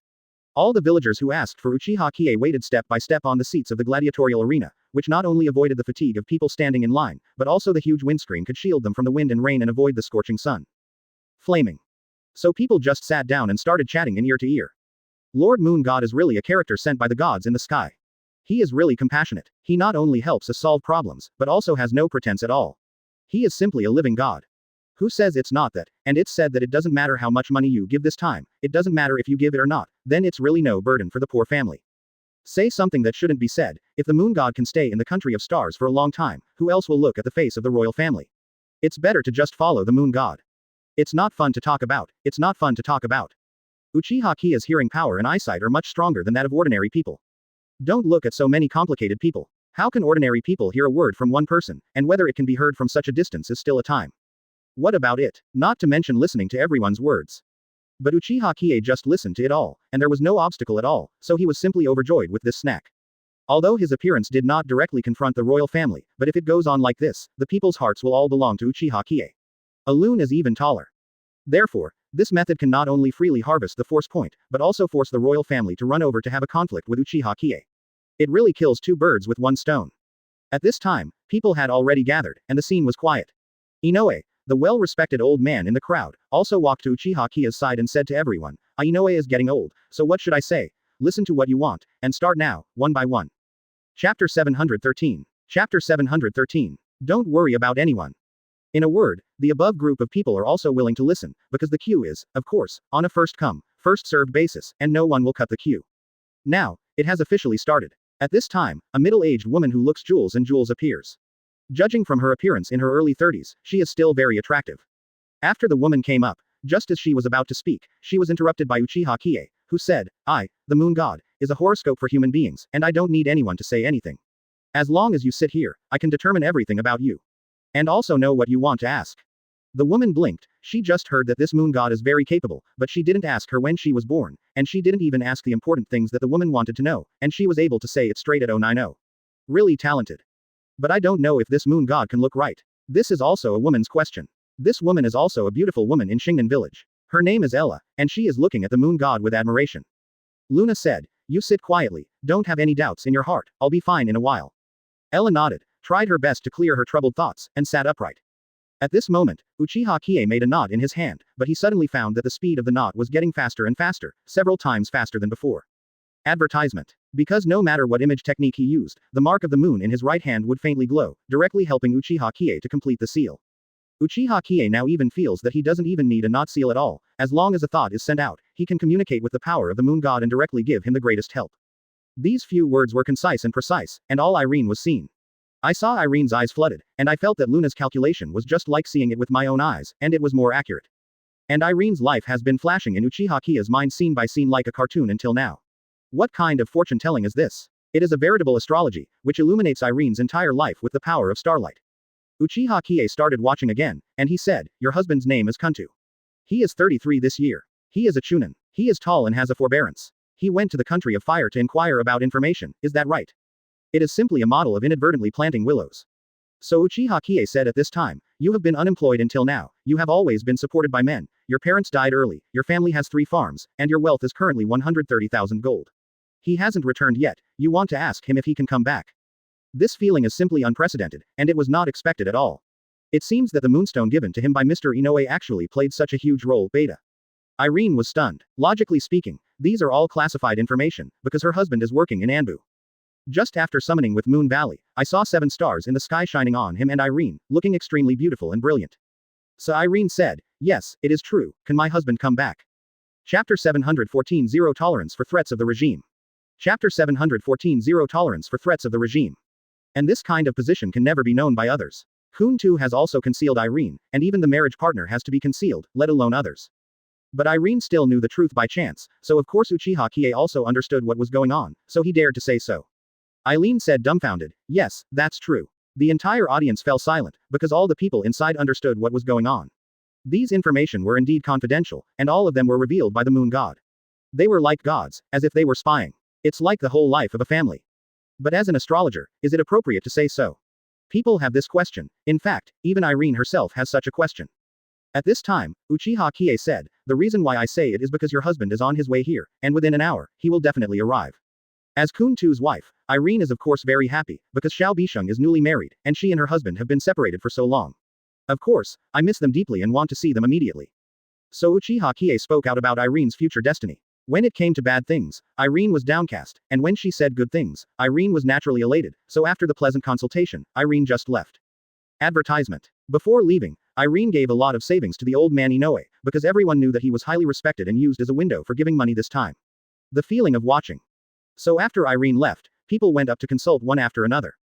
All the villagers who asked for Uchiha Qiye waited step by step on the seats of the gladiatorial arena, which not only avoided the fatigue of people standing in line, but also the huge windscreen could shield them from the wind and rain and avoid the scorching sun. Flaming. So people just sat down and started chatting in ear to ear. Lord Moon God is really a character sent by the gods in the sky. He is really compassionate. He not only helps us solve problems, but also has no pretense at all. He is simply a living god. Who says it's not that, and it's said that it doesn't matter how much money you give this time, it doesn't matter if you give it or not, then it's really no burden for the poor family. Say something that shouldn't be said, if the moon god can stay in the country of stars for a long time, who else will look at the face of the royal family? It's better to just follow the moon god. It's not fun to talk about, it's not fun to talk about. Uchiha Qiye's hearing power and eyesight are much stronger than that of ordinary people. Don't look at so many complicated people. How can ordinary people hear a word from one person, and whether it can be heard from such a distance is still a time. What about it? Not to mention listening to everyone's words. But Uchiha Qiye just listened to it all, and there was no obstacle at all, so he was simply overjoyed with this snack. Although his appearance did not directly confront the royal family, but if it goes on like this, the people's hearts will all belong to Uchiha Qiye. Alun is even taller. Therefore, this method can not only freely harvest the force point, but also force the royal family to run over to have a conflict with Uchiha Qiye. It really kills two birds with one stone. At this time, people had already gathered, and the scene was quiet. Inoue, the well-respected old man in the crowd, also walked to Uchiha Kiye's side and said to everyone, Inoue is getting old, so what should I say? Listen to what you want, and start now, one by one. Chapter 713. Chapter 713. Don't worry about anyone. In a word, the above group of people are also willing to listen, because the queue is, of course, on a first-come, first-served basis, and no one will cut the queue. Now, it has officially started. At this time, a middle-aged woman who looks jewels and jewels appears. Judging from her appearance in her early 30s, she is still very attractive. After the woman came up, just as she was about to speak, she was interrupted by Uchiha Qiye, who said, the moon god, is a horoscope for human beings, and I don't need anyone to say anything. As long as you sit here, I can determine everything about you. And also know what you want to ask. The woman blinked, she just heard that this moon god is very capable, but she didn't ask her when she was born, and she didn't even ask the important things that the woman wanted to know, and she was able to say it straight at 090. Really talented. But I don't know if this moon god can look right. This is also a woman's question. This woman is also a beautiful woman in Shingen village. Her name is Ella, and she is looking at the moon god with admiration. Luna said, you sit quietly, don't have any doubts in your heart, I'll be fine in a while. Ella nodded, tried her best to clear her troubled thoughts, and sat upright. At this moment, Uchiha Qiye made a knot in his hand, but he suddenly found that the speed of the knot was getting faster and faster, several times faster than before. Advertisement. Because no matter what image technique he used, the mark of the moon in his right hand would faintly glow, directly helping Uchiha Qiye to complete the seal. Uchiha Qiye now even feels that he doesn't even need a knot seal at all, as long as a thought is sent out, he can communicate with the power of the moon god and directly give him the greatest help. These few words were concise and precise, and all Irene was seen. I saw Irene's eyes flooded, and I felt that Luna's calculation was just like seeing it with my own eyes, and it was more accurate. And Irene's life has been flashing in Uchiha Kiye's mind scene by scene like a cartoon until now. What kind of fortune-telling is this? It is a veritable astrology, which illuminates Irene's entire life with the power of starlight. Uchiha Qiye started watching again, and he said, your husband's name is Kuntu. He is 33 this year. He is a chunin. He is tall and has a forbearance. He went to the country of fire to inquire about information, is that right? It is simply a model of inadvertently planting willows. So Uchiha Qiye said at this time, you have been unemployed until now, you have always been supported by men, your parents died early, your family has 3 farms, and your wealth is currently 130,000 gold. He hasn't returned yet, you want to ask him if he can come back. This feeling is simply unprecedented, and it was not expected at all. It seems that the moonstone given to him by Mr. Inoue actually played such a huge role, beta. Irene was stunned. Logically speaking, these are all classified information, because her husband is working in Anbu. Just after summoning with Moon Valley, I saw 7 stars in the sky shining on him and Irene, looking extremely beautiful and brilliant. So Irene said, yes, it is true, can my husband come back? Chapter 714 Zero Tolerance for Threats of the Regime. Chapter 714 Zero Tolerance for Threats of the Regime. And this kind of position can never be known by others. Kuntu has also concealed Irene, and even the marriage partner has to be concealed, let alone others. But Irene still knew the truth by chance, so of course Uchiha Qiye also understood what was going on, so he dared to say so. Eileen said dumbfounded, yes, that's true. The entire audience fell silent, because all the people inside understood what was going on. These information were indeed confidential, and all of them were revealed by the moon god. They were like gods, as if they were spying. It's like the whole life of a family. But as an astrologer, is it appropriate to say so? People have this question, in fact, even Irene herself has such a question. At this time, Uchiha Qiye said, the reason why I say it is because your husband is on his way here, and within an hour, he will definitely arrive. As Kuntu's wife, Irene is of course very happy, because Xiao Bisheng is newly married, and she and her husband have been separated for so long. Of course, I miss them deeply and want to see them immediately. So Uchiha Qiye spoke out about Irene's future destiny. When it came to bad things, Irene was downcast, and when she said good things, Irene was naturally elated, so after the pleasant consultation, Irene just left. Advertisement. Before leaving, Irene gave a lot of savings to the old man Inoue, because everyone knew that he was highly respected and used as a window for giving money this time. The feeling of watching. So after Irene left, people went up to consult one after another.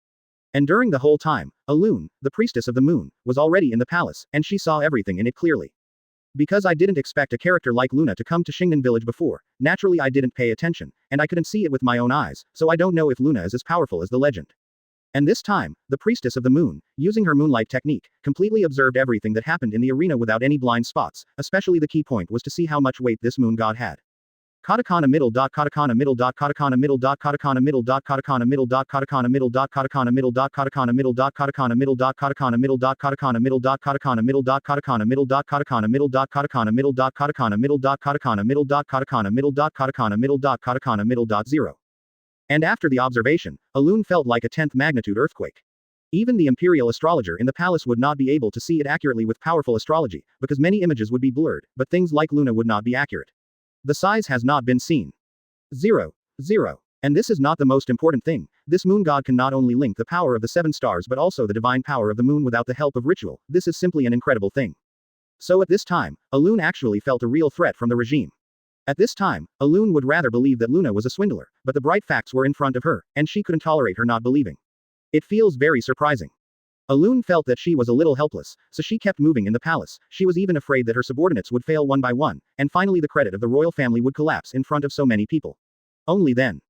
And during the whole time, Alun, the priestess of the moon, was already in the palace, and she saw everything in it clearly. Because I didn't expect a character like Luna to come to Shingen village before, naturally I didn't pay attention, and I couldn't see it with my own eyes, so I don't know if Luna is as powerful as the legend. And this time, the priestess of the moon, using her moonlight technique, completely observed everything that happened in the arena without any blind spots, especially the key point was to see how much weight this moon god had. Katakana middle dot katakana middle dot katakana middle dot katakana middle dot katakana middle dot katakana middle dot katakana middle dot katakana middle dot katakana middle dot katakana middle dot katakana middle dot katakana middle dot katakana middle dot katakana middle dot katakana middle dot katakana middle dot katakana middle dot katakana middle dot katakana middle dot katakana middle dot 0. And after the observation, Alun felt like a 10th magnitude earthquake. Even the imperial astrologer in the palace would not be able to see it accurately with powerful astrology, because many images would be blurred, but things like Luna would not be accurate. The size has not been seen. 0. 0. And this is not the most important thing. This moon god can not only link the power of the 7 stars but also the divine power of the moon without the help of ritual. This is simply an incredible thing. So at this time, Alun actually felt a real threat from the regime. At this time, Alun would rather believe that Luna was a swindler, but the bright facts were in front of her, and she couldn't tolerate her not believing. It feels very surprising. Alun felt that she was a little helpless, so she kept moving in the palace. She was even afraid that her subordinates would fail one by one, and finally the credit of the royal family would collapse in front of so many people. Only then.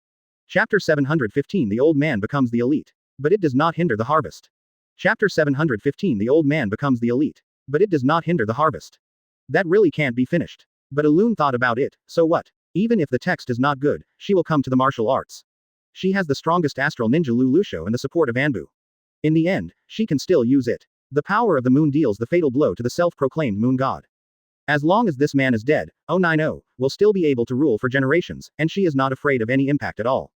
Chapter 715 The old man becomes the elite. But it does not hinder the harvest. Chapter 715 The old man becomes the elite. But it does not hinder the harvest. That really can't be finished. But Alun thought about it, so what? Even if the text is not good, she will come to the martial arts. She has the strongest astral ninja Lulusho and the support of Anbu. In the end, she can still use it. The power of the moon deals the fatal blow to the self-proclaimed moon god. As long as this man is dead, 090 will still be able to rule for generations, and she is not afraid of any impact at all.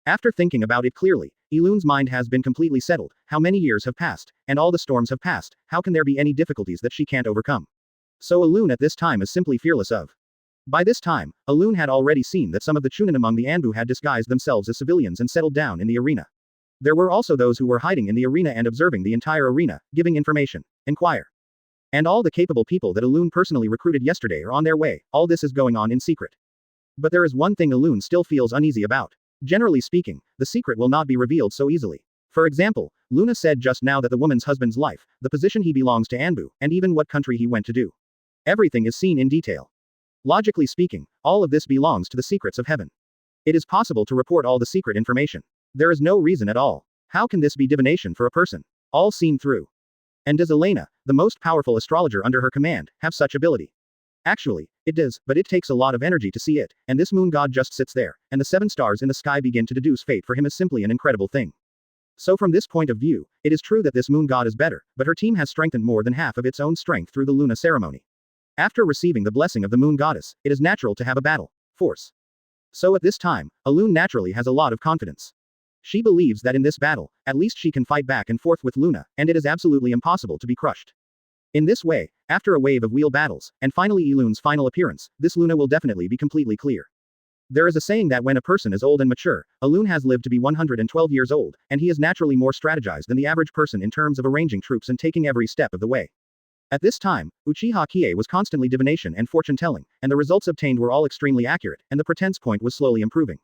After thinking about it clearly, Elun's mind has been completely settled. How many years have passed, and all the storms have passed, how can there be any difficulties that she can't overcome? So Alun at this time is simply fearless of. By this time, Alun had already seen that some of the Chunin among the Anbu had disguised themselves as civilians and settled down in the arena. There were also those who were hiding in the arena and observing the entire arena, giving information. Inquire. And all the capable people that Alun personally recruited yesterday are on their way. All this is going on in secret. But there is one thing Alun still feels uneasy about. Generally speaking, the secret will not be revealed so easily. For example, Luna said just now that the woman's husband's life, the position he belongs to Anbu, and even what country he went to do. Everything is seen in detail. Logically speaking, all of this belongs to the secrets of heaven. It is possible to report all the secret information. There is no reason at all. How can this be divination for a person? All seen through. And does Elena, the most powerful astrologer under her command, have such ability? Actually, it does, but it takes a lot of energy to see it, and this moon god just sits there, and the 7 stars in the sky begin to deduce fate for him is simply an incredible thing. So from this point of view, it is true that this moon god is better, but her team has strengthened more than half of its own strength through the Luna ceremony. After receiving the blessing of the moon goddess, it is natural to have a battle force. So at this time, Alun naturally has a lot of confidence. She believes that in this battle, at least she can fight back and forth with Luna, and it is absolutely impossible to be crushed. In this way, after a wave of wheel battles, and finally Elun's final appearance, this Luna will definitely be completely clear. There is a saying that when a person is old and mature, Alun has lived to be 112 years old, and he is naturally more strategized than the average person in terms of arranging troops and taking every step of the way. At this time, Uchiha Qiye was constantly divination and fortune-telling, and the results obtained were all extremely accurate, and the pretense point was slowly improving.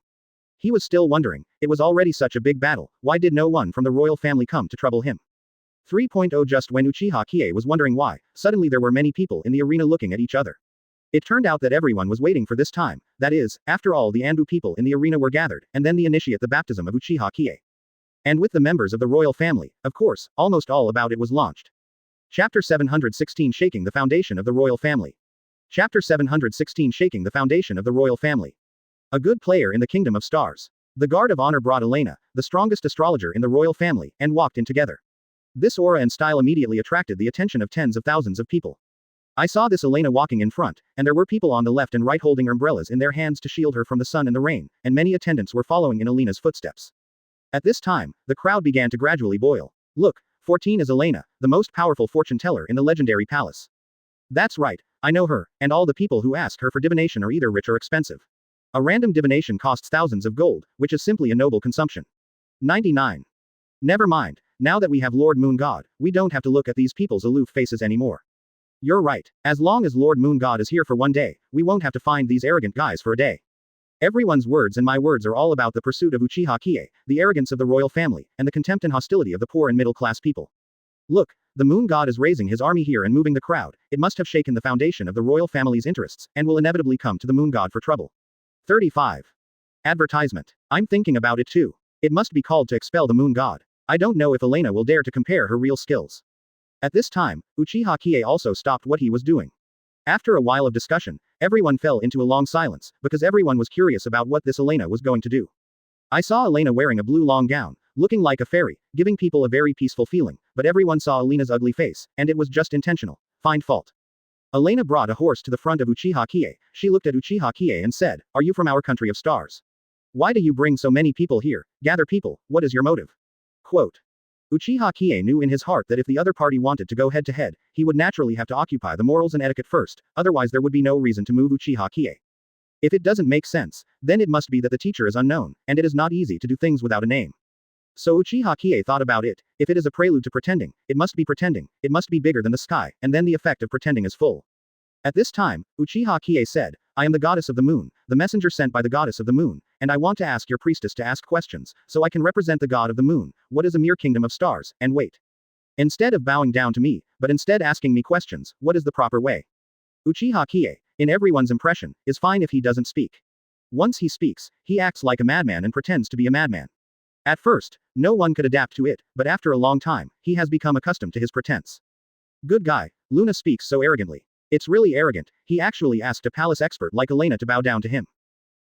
He was still wondering, it was already such a big battle, why did no one from the royal family come to trouble him? 3.0 Just when Uchiha Qiye was wondering why, suddenly there were many people in the arena looking at each other. It turned out that everyone was waiting for this time, that is, after all the Anbu people in the arena were gathered, and then the initiate the baptism of Uchiha Qiye. And with the members of the royal family, of course, almost all about it was launched. Chapter 716 Shaking the Foundation of the Royal Family. Chapter 716 Shaking the Foundation of the Royal Family. A good player in the Kingdom of Stars. The Guard of Honor brought Elena, the strongest astrologer in the royal family, and walked in together. This aura and style immediately attracted the attention of tens of thousands of people. I saw this Elena walking in front, and there were people on the left and right holding umbrellas in their hands to shield her from the sun and the rain, and many attendants were following in Elena's footsteps. At this time, the crowd began to gradually boil. Look, 14 is Elena, the most powerful fortune teller in the legendary palace. That's right, I know her, and all the people who ask her for divination are either rich or expensive. A random divination costs thousands of gold, which is simply a noble consumption. 99. Never mind, now that we have Lord Moon God, we don't have to look at these people's aloof faces anymore. You're right, as long as Lord Moon God is here for one day, we won't have to find these arrogant guys for a day. Everyone's words and my words are all about the pursuit of Uchiha Qiye, the arrogance of the royal family, and the contempt and hostility of the poor and middle-class people. Look, the moon god is raising his army here and moving the crowd. It must have shaken the foundation of the royal family's interests, and will inevitably come to the moon god for trouble. 35. Advertisement. I'm thinking about it too. It must be called to expel the moon god. I don't know if Elena will dare to compare her real skills. At this time, Uchiha Qiye also stopped what he was doing. After a while of discussion, everyone fell into a long silence, because everyone was curious about what this Elena was going to do. I saw Elena wearing a blue long gown, looking like a fairy, giving people a very peaceful feeling, but everyone saw Elena's ugly face, and it was just intentional. Find fault. Elena brought a horse to the front of Uchiha Qiye. She looked at Uchiha Qiye and said, "Are you from our country of stars? Why do you bring so many people here? Gather people, what is your motive?" Quote. Uchiha Qiye knew in his heart that if the other party wanted to go head-to-head, he would naturally have to occupy the morals and etiquette first, otherwise there would be no reason to move Uchiha Qiye. If it doesn't make sense, then it must be that the teacher is unknown, and it is not easy to do things without a name. So Uchiha Qiye thought about it. If it is a prelude to pretending, it must be bigger than the sky, and then the effect of pretending is full. At this time, Uchiha Qiye said, I am the goddess of the moon, the messenger sent by the goddess of the moon, and I want to ask your priestess to ask questions, so I can represent the god of the moon, what is a mere kingdom of stars, and wait. Instead of bowing down to me, but instead asking me questions, what is the proper way? Uchiha Qiye, in everyone's impression, is fine if he doesn't speak. Once he speaks, he acts like a madman and pretends to be a madman. At first, no one could adapt to it, but after a long time, he has become accustomed to his pretense. Good guy, Luna speaks so arrogantly. It's really arrogant, he actually asked a palace expert like Elena to bow down to him.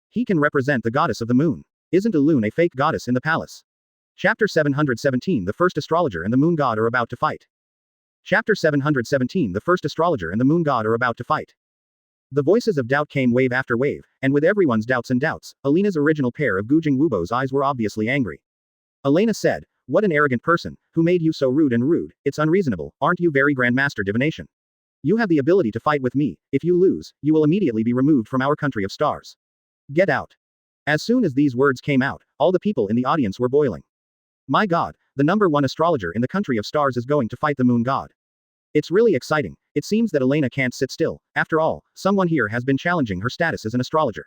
He can represent the goddess of the moon. Isn't Elune a fake goddess in the palace? Chapter 717 The first astrologer and the moon god are about to fight. Chapter 717 The first astrologer and the moon god are about to fight. The voices of doubt came wave after wave, and with everyone's doubts and doubts, Elena's original pair of Gujing Wubo's eyes were obviously angry. Elena said, what an arrogant person, who made you so rude and rude, it's unreasonable, aren't you very grandmaster divination? You have the ability to fight with me, if you lose, you will immediately be removed from our country of stars. Get out. As soon as these words came out, all the people in the audience were boiling. My god, the #1 astrologer in the country of stars is going to fight the moon god. It's really exciting, it seems that Elena can't sit still, after all, someone here has been challenging her status as an astrologer.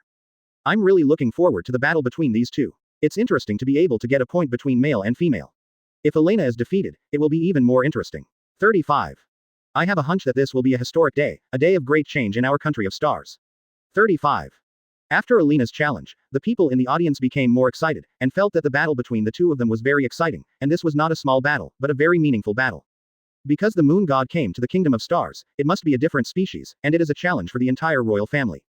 I'm really looking forward to the battle between these two. It's interesting to be able to get a point between male and female. If Elena is defeated, it will be even more interesting. 35. I have a hunch that this will be a historic day, a day of great change in our country of stars. 35. After Elena's challenge, the people in the audience became more excited, and felt that the battle between the two of them was very exciting, and this was not a small battle, but a very meaningful battle. Because the moon god came to the kingdom of stars, it must be a different species, and it is a challenge for the entire royal family.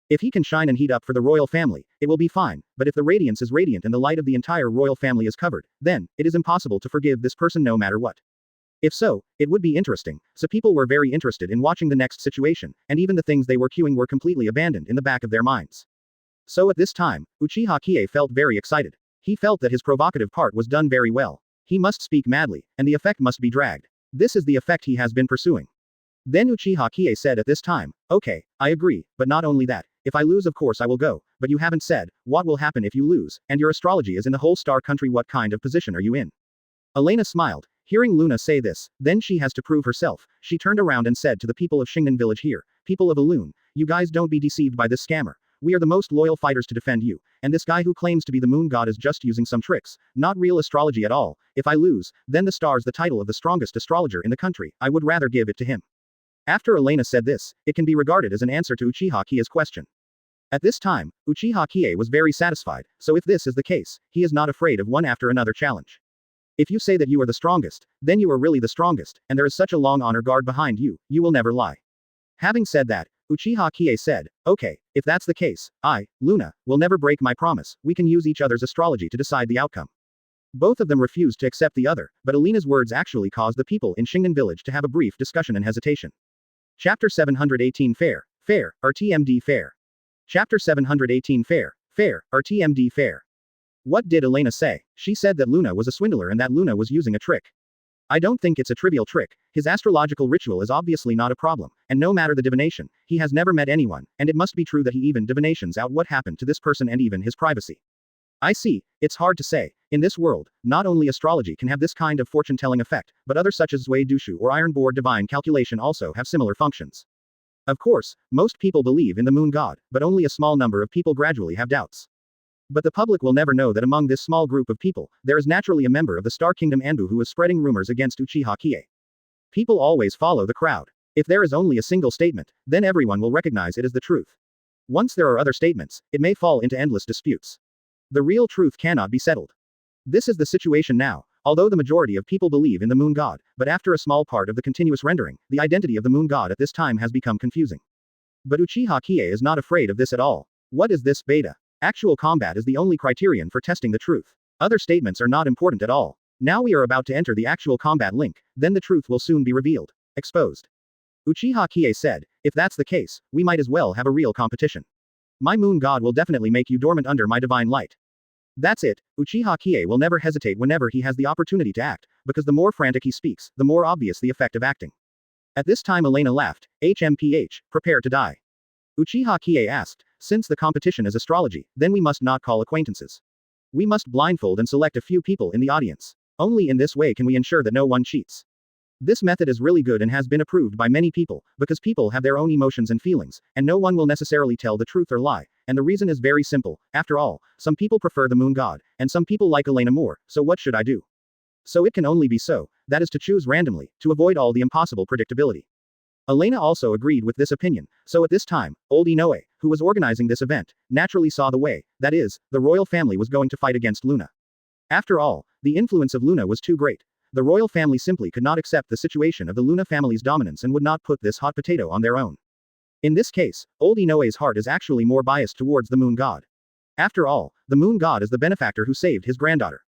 If he can shine and heat up for the royal family, it will be fine, but if the radiance is radiant and the light of the entire royal family is covered, then, it is impossible to forgive this person no matter what. If so, it would be interesting, so people were very interested in watching the next situation, and even the things they were queuing were completely abandoned in the back of their minds. So at this time, Uchiha Qiye felt very excited. He felt that his provocative part was done very well. He must speak madly, and the effect must be dragged. This is the effect he has been pursuing. Then Uchiha Qiye said at this time, okay, I agree, but not only that, if I lose of course I will go, but you haven't said, what will happen if you lose, and your astrology is in the whole star country, what kind of position are you in? Elena smiled. Hearing Luna say this, then she has to prove herself, she turned around and said to the people of Shingnan village here, people of Elune, you guys don't be deceived by this scammer. We are the most loyal fighters to defend you, and this guy who claims to be the moon god is just using some tricks, not real astrology at all. If I lose, then the stars the title of the strongest astrologer in the country, I would rather give it to him. After Elena said this, it can be regarded as an answer to Uchiha Qiye's question. At this time, Uchiha Qiye was very satisfied, so if this is the case, he is not afraid of one after another challenge. If you say that you are the strongest, then you are really the strongest, and there is such a long honor guard behind you, you will never lie. Having said that, Uchiha Qiye said, okay, if that's the case, I, Luna, will never break my promise, we can use each other's astrology to decide the outcome. Both of them refused to accept the other, but Elena's words actually caused the people in Shingnan village to have a brief discussion and hesitation. Chapter 718 Fair, RTMD Fair. Chapter 718 Fair, RTMD Fair. What did Elena say? She said that Luna was a swindler and that Luna was using a trick. I don't think it's a trivial trick, his astrological ritual is obviously not a problem, and no matter the divination, he has never met anyone, and it must be true that he even divinations out what happened to this person and even his privacy. I see, it's hard to say. In this world, not only astrology can have this kind of fortune-telling effect, but others such as Zui Dushu or Iron Board divine calculation also have similar functions. Of course, most people believe in the moon god, but only a small number of people gradually have doubts. But the public will never know that among this small group of people, there is naturally a member of the Star Kingdom Anbu who is spreading rumors against Uchiha Qiye. People always follow the crowd. If there is only a single statement, then everyone will recognize it as the truth. Once there are other statements, it may fall into endless disputes. The real truth cannot be settled. This is the situation now, although the majority of people believe in the moon god, but after a small part of the continuous rendering, the identity of the moon god at this time has become confusing. But Uchiha Qiye is not afraid of this at all. What is this beta? Actual combat is the only criterion for testing the truth. Other statements are not important at all. Now we are about to enter the actual combat link, then the truth will soon be revealed. Exposed. Uchiha Qiye said, if that's the case, we might as well have a real competition. My moon god will definitely make you dormant under my divine light. That's it, Uchiha Qiye will never hesitate whenever he has the opportunity to act, because the more frantic he speaks, the more obvious the effect of acting. At this time Elena laughed. HMPH, prepare to die. Uchiha Qiye asked, since the competition is astrology, then we must not call acquaintances. We must blindfold and select a few people in the audience. Only in this way can we ensure that no one cheats. This method is really good and has been approved by many people, because people have their own emotions and feelings, and no one will necessarily tell the truth or lie, and the reason is very simple. After all, some people prefer the moon god, and some people like Elena more, so what should I do? So it can only be so, that is to choose randomly, to avoid all the impossible predictability. Elena also agreed with this opinion, so at this time, old Inoue, who was organizing this event, naturally saw the way, that is, the royal family was going to fight against Luna. After all, the influence of Luna was too great. The royal family simply could not accept the situation of the Luna family's dominance and would not put this hot potato on their own. In this case, old Inoue's heart is actually more biased towards the moon god. After all, the moon god is the benefactor who saved his granddaughter.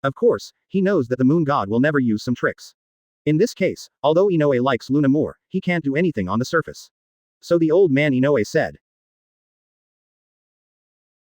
Of course, he knows that the moon god will never use some tricks. In this case, although Inoue likes Luna more, he can't do anything on the surface. So the old man Inoue said,